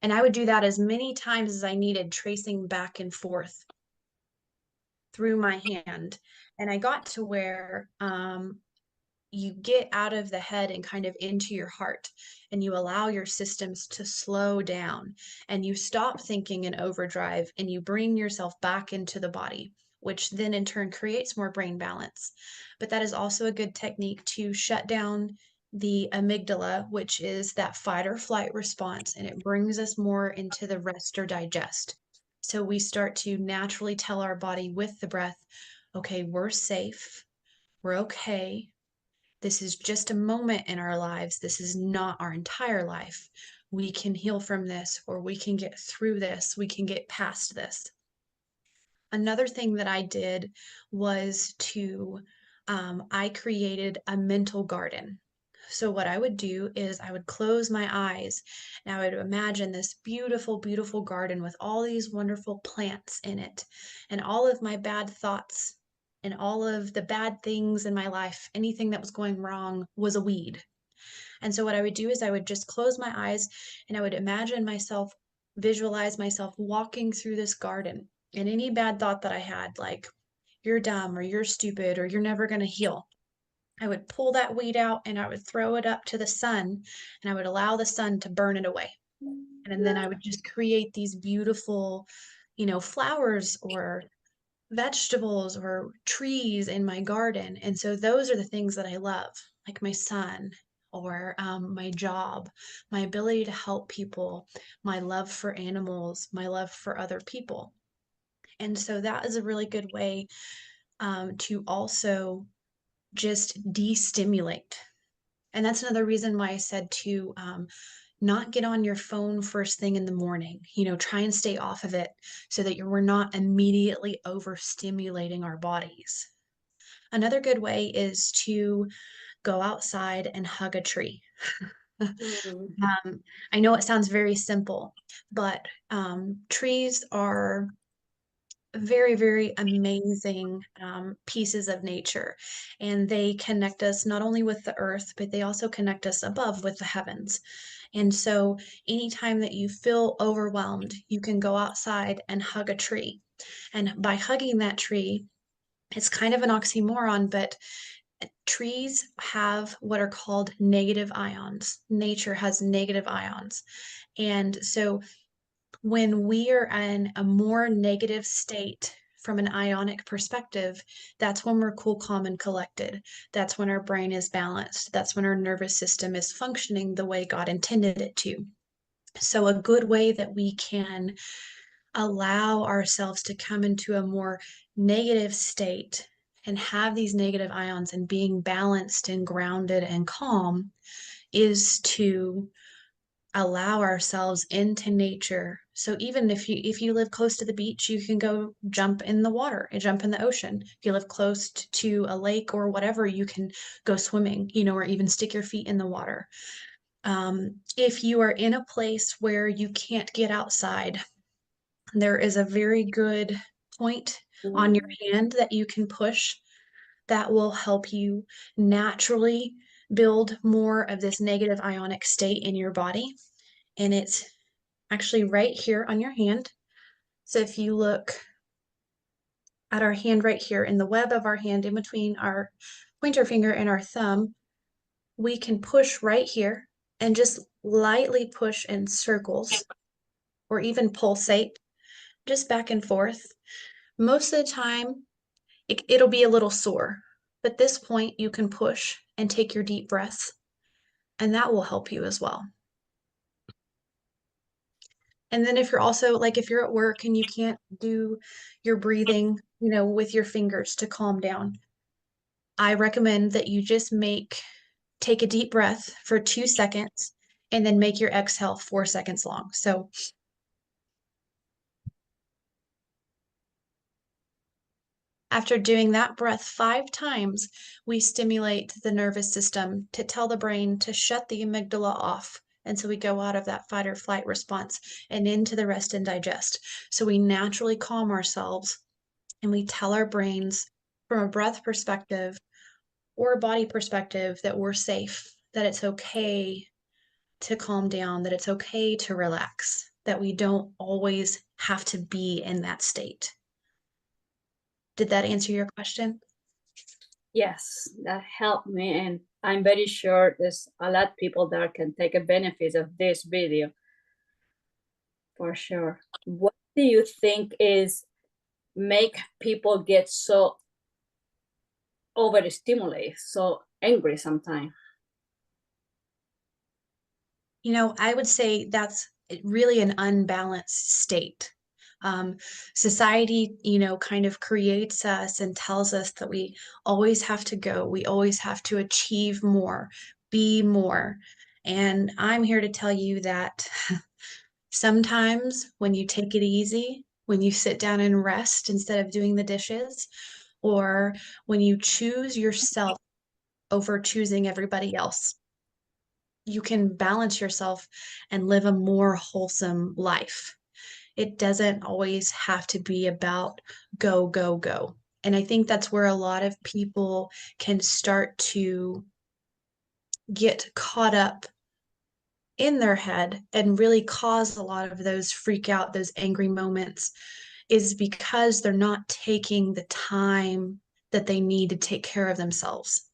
S2: And I would do that as many times as I needed, tracing back and forth through my hand. And I got to where you get out of the head and kind of into your heart, and you allow your systems to slow down, and you stop thinking in overdrive, and you bring yourself back into the body, which then in turn creates more brain balance. But that is also a good technique to shut down the amygdala, which is that fight or flight response, and it brings us more into the rest or digest. So we start to naturally tell our body with the breath, okay, we're safe, we're okay, this is just a moment in our lives. This is not our entire life. We can heal from this, or we can get through this. We can get past this. Another thing that I did was I created a mental garden. So what I would do is I would close my eyes and I would imagine this beautiful, beautiful garden with all these wonderful plants in it, and all of my bad thoughts and all of the bad things in my life, anything that was going wrong was a weed. And so what I would do is I would just close my eyes and I would imagine myself, visualize myself walking through this garden, and any bad thought that I had, like you're dumb or you're stupid or you're never going to heal, I would pull that weed out and I would throw it up to the sun and I would allow the sun to burn it away. And then I would just create these beautiful, flowers or vegetables or trees in my garden. And so those are the things that I love, like my son or my job, my ability to help people, my love for animals, my love for other people. And so that is a really good way to also just de-stimulate. And that's another reason why I said to not get on your phone first thing in the morning. Try and stay off of it so that we're not immediately overstimulating our bodies. Another good way is to go outside and hug a tree.
S4: Mm.
S2: I know it sounds very simple, but trees are very, very amazing pieces of nature. And they connect us not only with the earth, but they also connect us above with the heavens. And so anytime that you feel overwhelmed, you can go outside and hug a tree. And by hugging that tree, it's kind of an oxymoron, but trees have what are called negative ions. Nature has negative ions. And so when we are in a more negative state from an ionic perspective, that's when we're cool, calm, and collected. That's when our brain is balanced. That's when our nervous system is functioning the way God intended it to. So, a good way that we can allow ourselves to come into a more negative state and have these negative ions and being balanced and grounded and calm is to allow ourselves into nature. So even if you live close to the beach, you can go jump in the water and jump in the ocean. If you live close to a lake or whatever, you can go swimming, or even stick your feet in the water. If you are in a place where you can't get outside, there is a very good point on your hand that you can push that will help you naturally build more of this negative ionic state in your body. And it's actually right here on your hand. So if you look at our hand right here in the web of our hand in between our pointer finger and our thumb, we can push right here and just lightly push in circles or even pulsate just back and forth. Most of the time, it'll be a little sore, but this point you can push and take your deep breaths, and that will help you as well. And then if you're also like, if you're at work and you can't do your breathing, with your fingers to calm down, I recommend that you just take a deep breath for 2 seconds and then make your exhale 4 seconds long. So after doing that breath 5 times, we stimulate the nervous system to tell the brain to shut the amygdala off. And so we go out of that fight or flight response and into the rest and digest. So we naturally calm ourselves and we tell our brains from a breath perspective or a body perspective that we're safe, that it's okay to calm down, that it's okay to relax, that we don't always have to be in that state. Did that answer your question?
S4: Yes, that helped me, and I'm very sure there's a lot of people that can take a benefit of this video, for sure. What do you think is make people get so overstimulated, so angry sometimes?
S2: I would say that's really an unbalanced state. Society, kind of creates us and tells us that we always have to go, we always have to achieve more, be more. And I'm here to tell you that sometimes when you take it easy, when you sit down and rest instead of doing the dishes, or when you choose yourself over choosing everybody else, you can balance yourself and live a more wholesome life. It doesn't always have to be about go, go, go. And I think that's where a lot of people can start to get caught up in their head and really cause a lot of those freak out, those angry moments, is because they're not taking the time that they need to take care of themselves.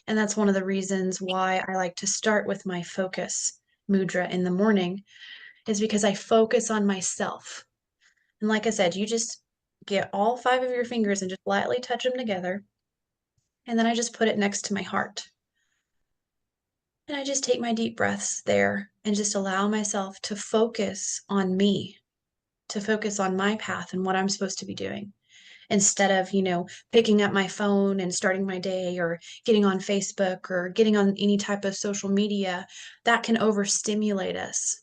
S2: And that's one of the reasons why I like to start with my focus mudra in the morning, is because I focus on myself. And like I said, you just get all 5 of your fingers and just lightly touch them together. And then I just put it next to my heart. And I just take my deep breaths there and just allow myself to focus on me, to focus on my path and what I'm supposed to be doing, instead of, picking up my phone and starting my day, or getting on Facebook, or getting on any type of social media that can overstimulate us.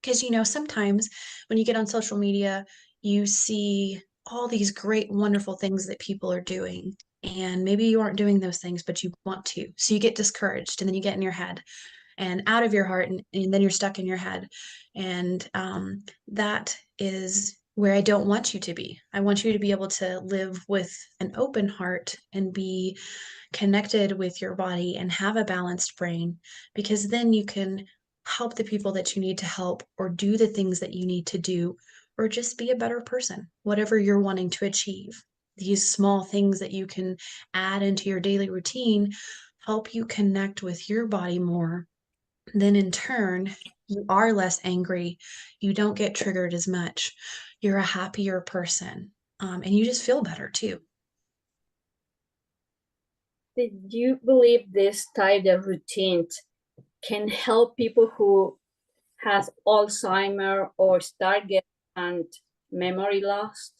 S2: Because, sometimes when you get on social media, you see all these great, wonderful things that people are doing. And maybe you aren't doing those things, but you want to. So you get discouraged, and then you get in your head and out of your heart, and then you're stuck in your head. And that is where I don't want you to be. I want you to be able to live with an open heart and be connected with your body and have a balanced brain, because then you can help the people that you need to help, or do the things that you need to do, or just be a better person, whatever you're wanting to achieve. These small things that you can add into your daily routine help you connect with your body more. Then in turn, you are less angry. You don't get triggered as much. You're a happier person. And you just feel better too.
S4: Did you believe this type of routines can help people who has Alzheimer or Stargardt and memory loss?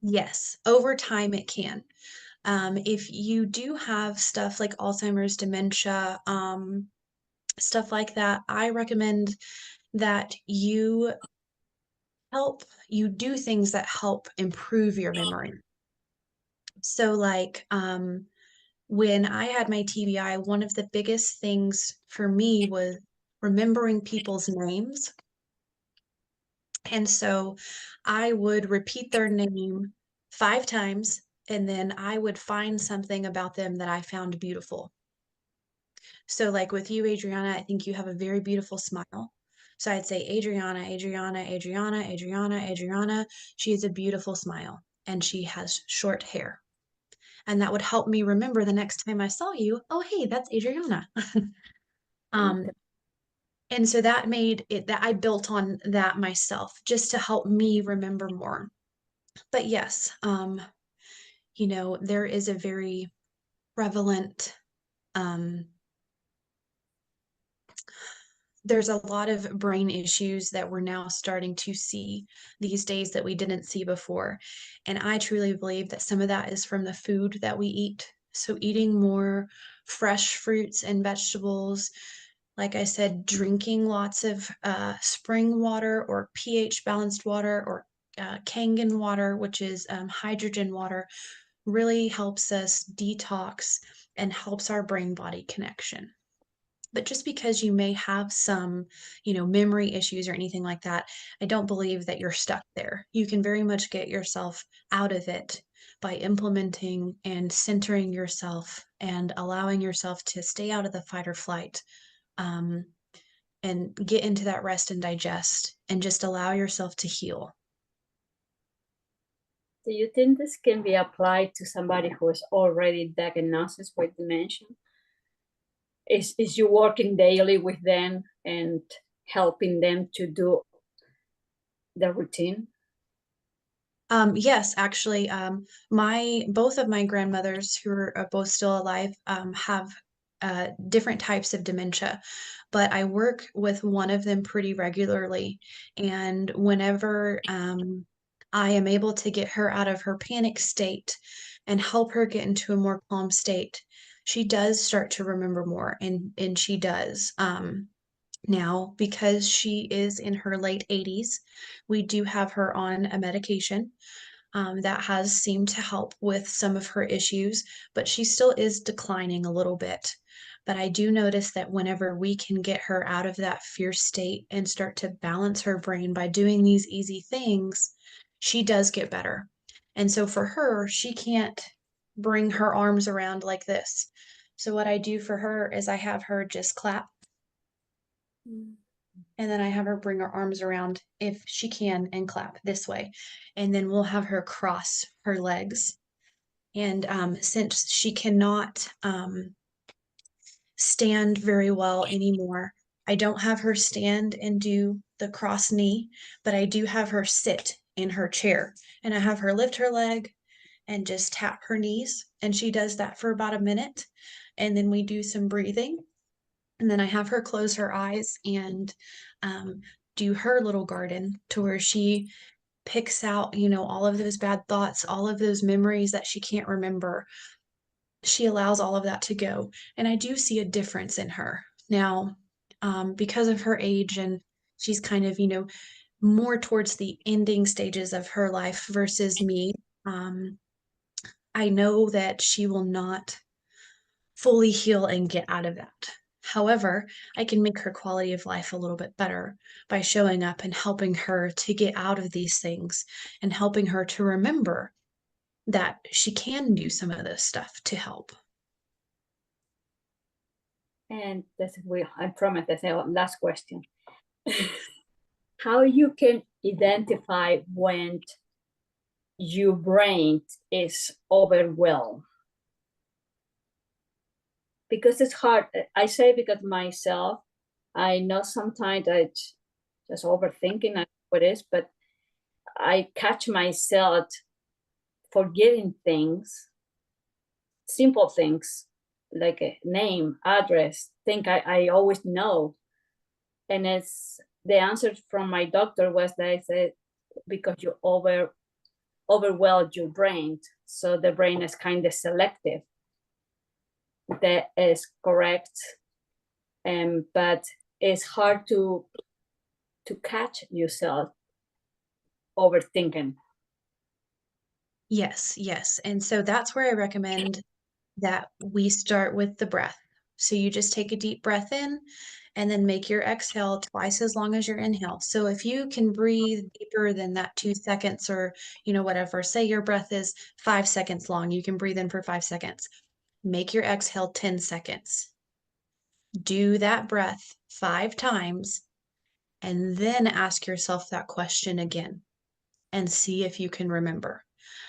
S2: Yes, over time it can. If you do have stuff like Alzheimer's, dementia, stuff like that, I recommend that you do things that help improve your memory. So like when I had my TBI, one of the biggest things for me was remembering people's names. And so I would repeat their name 5 times, and then I would find something about them that I found beautiful. So, like with you, Adriana, I think you have a very beautiful smile. So I'd say, Adriana, Adriana, Adriana, Adriana, Adriana. She has a beautiful smile, and she has short hair. And that would help me remember the next time I saw you, oh, hey, that's Adriana. um, and so that made it that I built on that myself, just to help me remember more. But yes, there is a very prevalent, um, there's a lot of brain issues that we're now starting to see these days that we didn't see before. And I truly believe that some of that is from the food that we eat. So eating more fresh fruits and vegetables, like I said, drinking lots of spring water, or pH balanced water, or Kangen water, which is hydrogen water, really helps us detox and helps our brain body connection. But just because you may have some, memory issues or anything like that, I don't believe that you're stuck there. You can very much get yourself out of it by implementing and centering yourself and allowing yourself to stay out of the fight or flight, um, and get into that rest and digest, and just allow yourself to heal.
S4: Do you think this can be applied to somebody who is already diagnosed with dementia? Is you working daily with them and helping them to do the routine?
S2: Yes, actually, both of my grandmothers, who are both still alive, have different types of dementia, but I work with one of them pretty regularly. And whenever I am able to get her out of her panic state and help her get into a more calm state, she does start to remember more, and she does. Now, because she is in her late 80s, we do have her on a medication that has seemed to help with some of her issues, but she still is declining a little bit. But I do notice that whenever we can get her out of that fear state and start to balance her brain by doing these easy things, she does get better. And so for her, she can't bring her arms around like this. So what I do for her is I have her just clap, and then I have her bring her arms around, if she can, and clap this way. And then we'll have her cross her legs. And since she cannot stand very well anymore, I don't have her stand and do the cross knee, but I do have her sit in her chair, and I have her lift her leg and just tap her knees. And she does that for about a minute. And then we do some breathing. And then I have her close her eyes and do her little garden to where she picks out, all of those bad thoughts, all of those memories that she can't remember. She allows all of that to go. And I do see a difference in her. Now, because of her age, and she's kind of, more towards the ending stages of her life versus me, I know that she will not fully heal and get out of that. However, I can make her quality of life a little bit better by showing up and helping her to get out of these things and helping her to remember that she can do some of this stuff to help.
S4: And I promise that's the last question. How you can identify when your brain is overwhelmed? Because it's hard. I say because myself, I know sometimes I just overthinking what it is, but I catch myself forgetting things, simple things like a name, address, thing I always know. And it's the answer from my doctor was that I said, because you overwhelmed your brain. So the brain is kind of selective. That is correct. But it's hard to catch yourself overthinking.
S2: Yes. And so that's where I recommend that we start with the breath. So you just take a deep breath in and then make your exhale twice as long as your inhale. So if you can breathe deeper than that 2 seconds or, whatever, say your breath is 5 seconds long, you can breathe in for 5 seconds. Make your exhale 10 seconds. Do that breath 5 times and then ask yourself that question again and see if you can remember,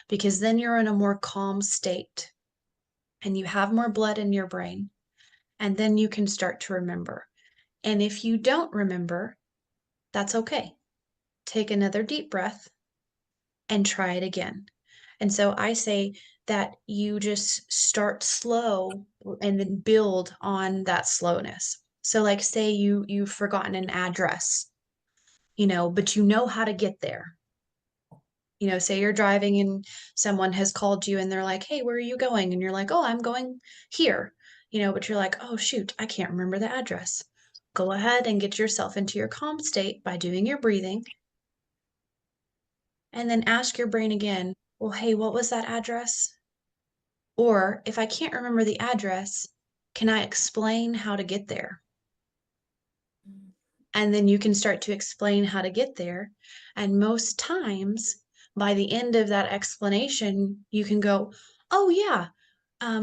S2: because then you're in a more calm state and you have more blood in your brain, and then you can start to remember. And if you don't remember, that's okay. Take another deep breath and try it again. And so I say that you just start slow and then build on that slowness. So like say you've forgotten an address, but you know how to get there. Say you're driving and someone has called you and they're like, "Hey, where are you going?" And you're like, "Oh, I'm going here." But you're like, "Oh, shoot, I can't remember the address." Go ahead and get yourself into your calm state by doing your breathing. And then ask your brain again, "Well, hey, what was that address?" Or if I can't remember the address, can I explain how to get there? And then you can start to explain how to get there. And most times, by the end of that explanation, you can go, "Oh yeah,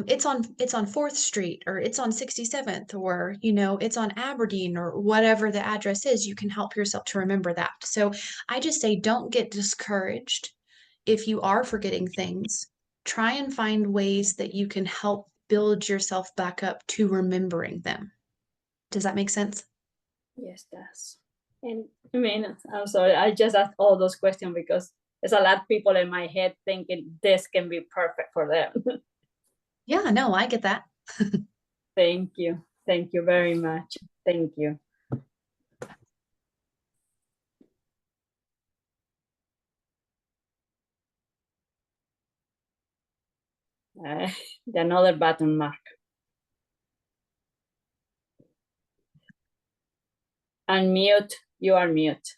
S2: it's on 4th Street, or it's on 67th, or it's on Aberdeen," or whatever the address is. You can help yourself to remember that. So I just say, don't get discouraged if you are forgetting things. Try and find ways that you can help build yourself back up to remembering them. Does that make sense?
S4: Yes, that's. And I mean, I'm sorry, I just asked all those questions because there's a lot of people in my head thinking this can be perfect for them.
S2: Yeah, no, I get that.
S4: Thank you. Thank you very much. Thank you. Another button mark. Unmute, you are mute.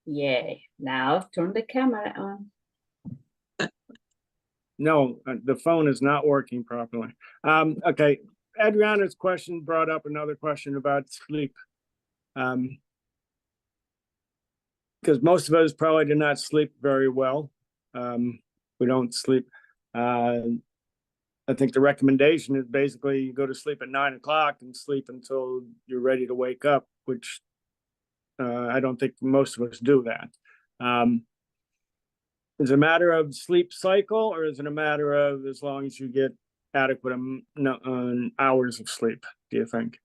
S4: Yay, now turn the camera on.
S3: No, the phone is not working properly. Okay, Adriana's question brought up another question about sleep. Because most of us probably do not sleep very well. We don't sleep. I think the recommendation is basically you go to sleep at 9 o'clock and sleep until you're ready to wake up, which I don't think most of us do that. Is it a matter of sleep cycle, or is it a matter of as long as you get adequate hours of sleep, do you think?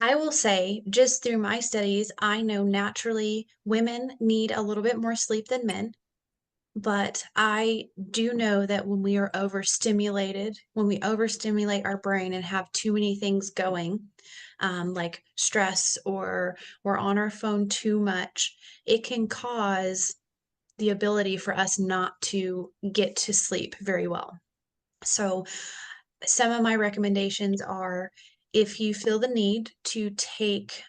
S2: I will say, just through my studies, I know naturally women need a little bit more sleep than men. But I do know that when we are overstimulated, when we overstimulate our brain and have too many things going, like stress or we're on our phone too much, it can cause the ability for us not to get to sleep very well. So, some of my recommendations are if you feel the need to take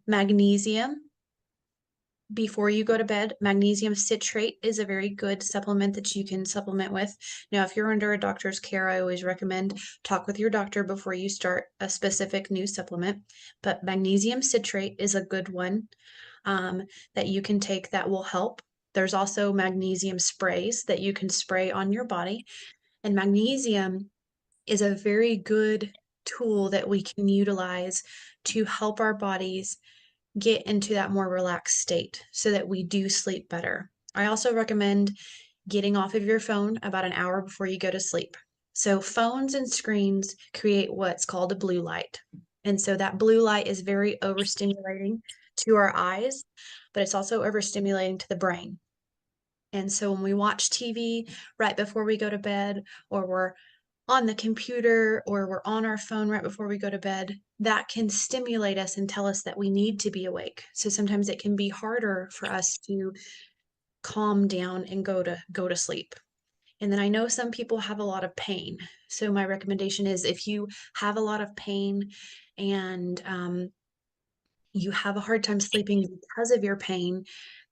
S2: magnesium before you go to bed. Magnesium citrate is a very good supplement that you can supplement with. Now, if you're under a doctor's care, I always recommend talk with your doctor before you start a specific new supplement. But magnesium citrate is a good one that you can take that will help. There's also magnesium sprays that you can spray on your body. And magnesium is a very good tool that we can utilize to help our bodies get into that more relaxed state so that we do sleep better. I also recommend getting off of your phone about an hour before you go to sleep. So, phones and screens create what's called a blue light. And so, that blue light is very overstimulating to our eyes, but it's also overstimulating to the brain. And so, when we watch TV right before we go to bed, or we're on the computer or we're on our phone right before we go to bed, that can stimulate us and tell us that we need to be awake. So sometimes it can be harder for us to calm down and go to sleep. And then I know some people have a lot of pain. So my recommendation is if you have a lot of pain and you have a hard time sleeping because of your pain,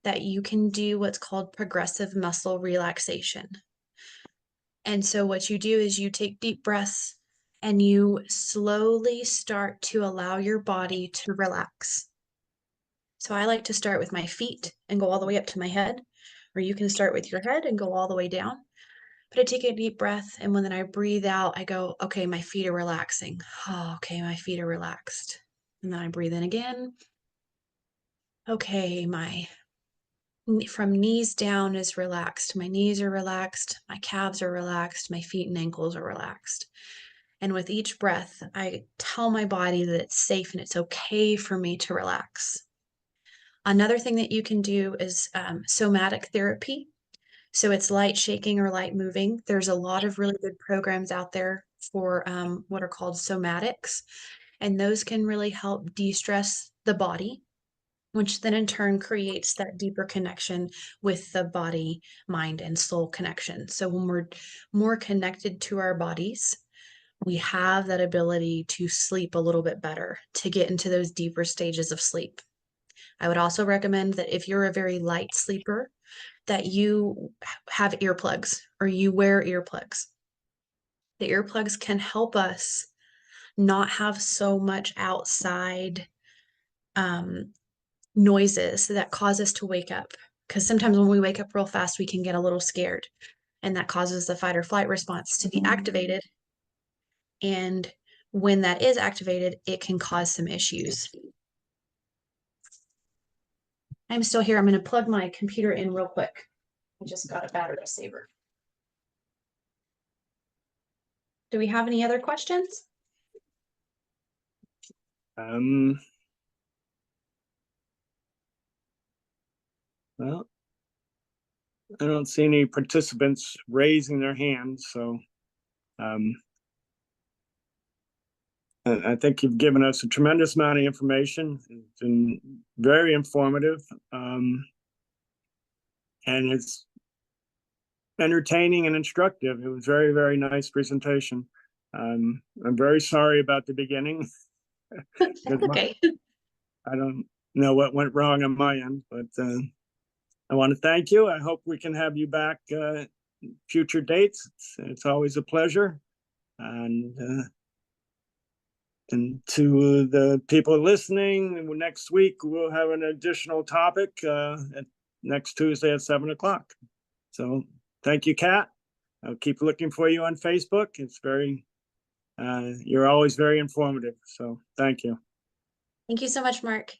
S2: that you can do what's called progressive muscle relaxation. And so what you do is you take deep breaths and you slowly start to allow your body to relax. So I like to start with my feet and go all the way up to my head, or you can start with your head and go all the way down. But I take a deep breath, and when then I breathe out, I go, okay, my feet are relaxing. Oh, okay, my feet are relaxed. And then I breathe in again. Okay, from knees down is relaxed. My knees are relaxed, my calves are relaxed, my feet and ankles are relaxed. And with each breath, I tell my body that it's safe and it's okay for me to relax. Another thing that you can do is somatic therapy. So it's light shaking or light moving. There's a lot of really good programs out there for what are called somatics, and those can really help de-stress the body, which then in turn creates that deeper connection with the body, mind, and soul connection. So when we're more connected to our bodies, we have that ability to sleep a little bit better, to get into those deeper stages of sleep. I would also recommend that if you're a very light sleeper, that you have earplugs or you wear earplugs. The earplugs can help us not have so much outside noises that cause us to wake up. Because sometimes when we wake up real fast, we can get a little scared, and that causes the fight or flight response to be activated. And when that is activated, it can cause some issues. I'm still here. I'm going to plug my computer in real quick. I just got a battery saver. Do we have any other questions?
S3: Well, I don't see any participants raising their hands, so I think you've given us a tremendous amount of information. It's been very informative, and it's entertaining and instructive. It was very, very nice presentation. I'm very sorry about the beginning.
S2: That's okay.
S3: I don't know what went wrong on my end, but I want to thank you. I hope we can have you back future dates. It's always a pleasure. And to the people listening, next week we'll have an additional topic next Tuesday at 7 o'clock. So thank you, Kat. I'll keep looking for you on Facebook. It's you're always very informative. So thank you.
S2: Thank you so much, Mark.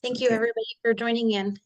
S2: Thank you, everybody, for joining in.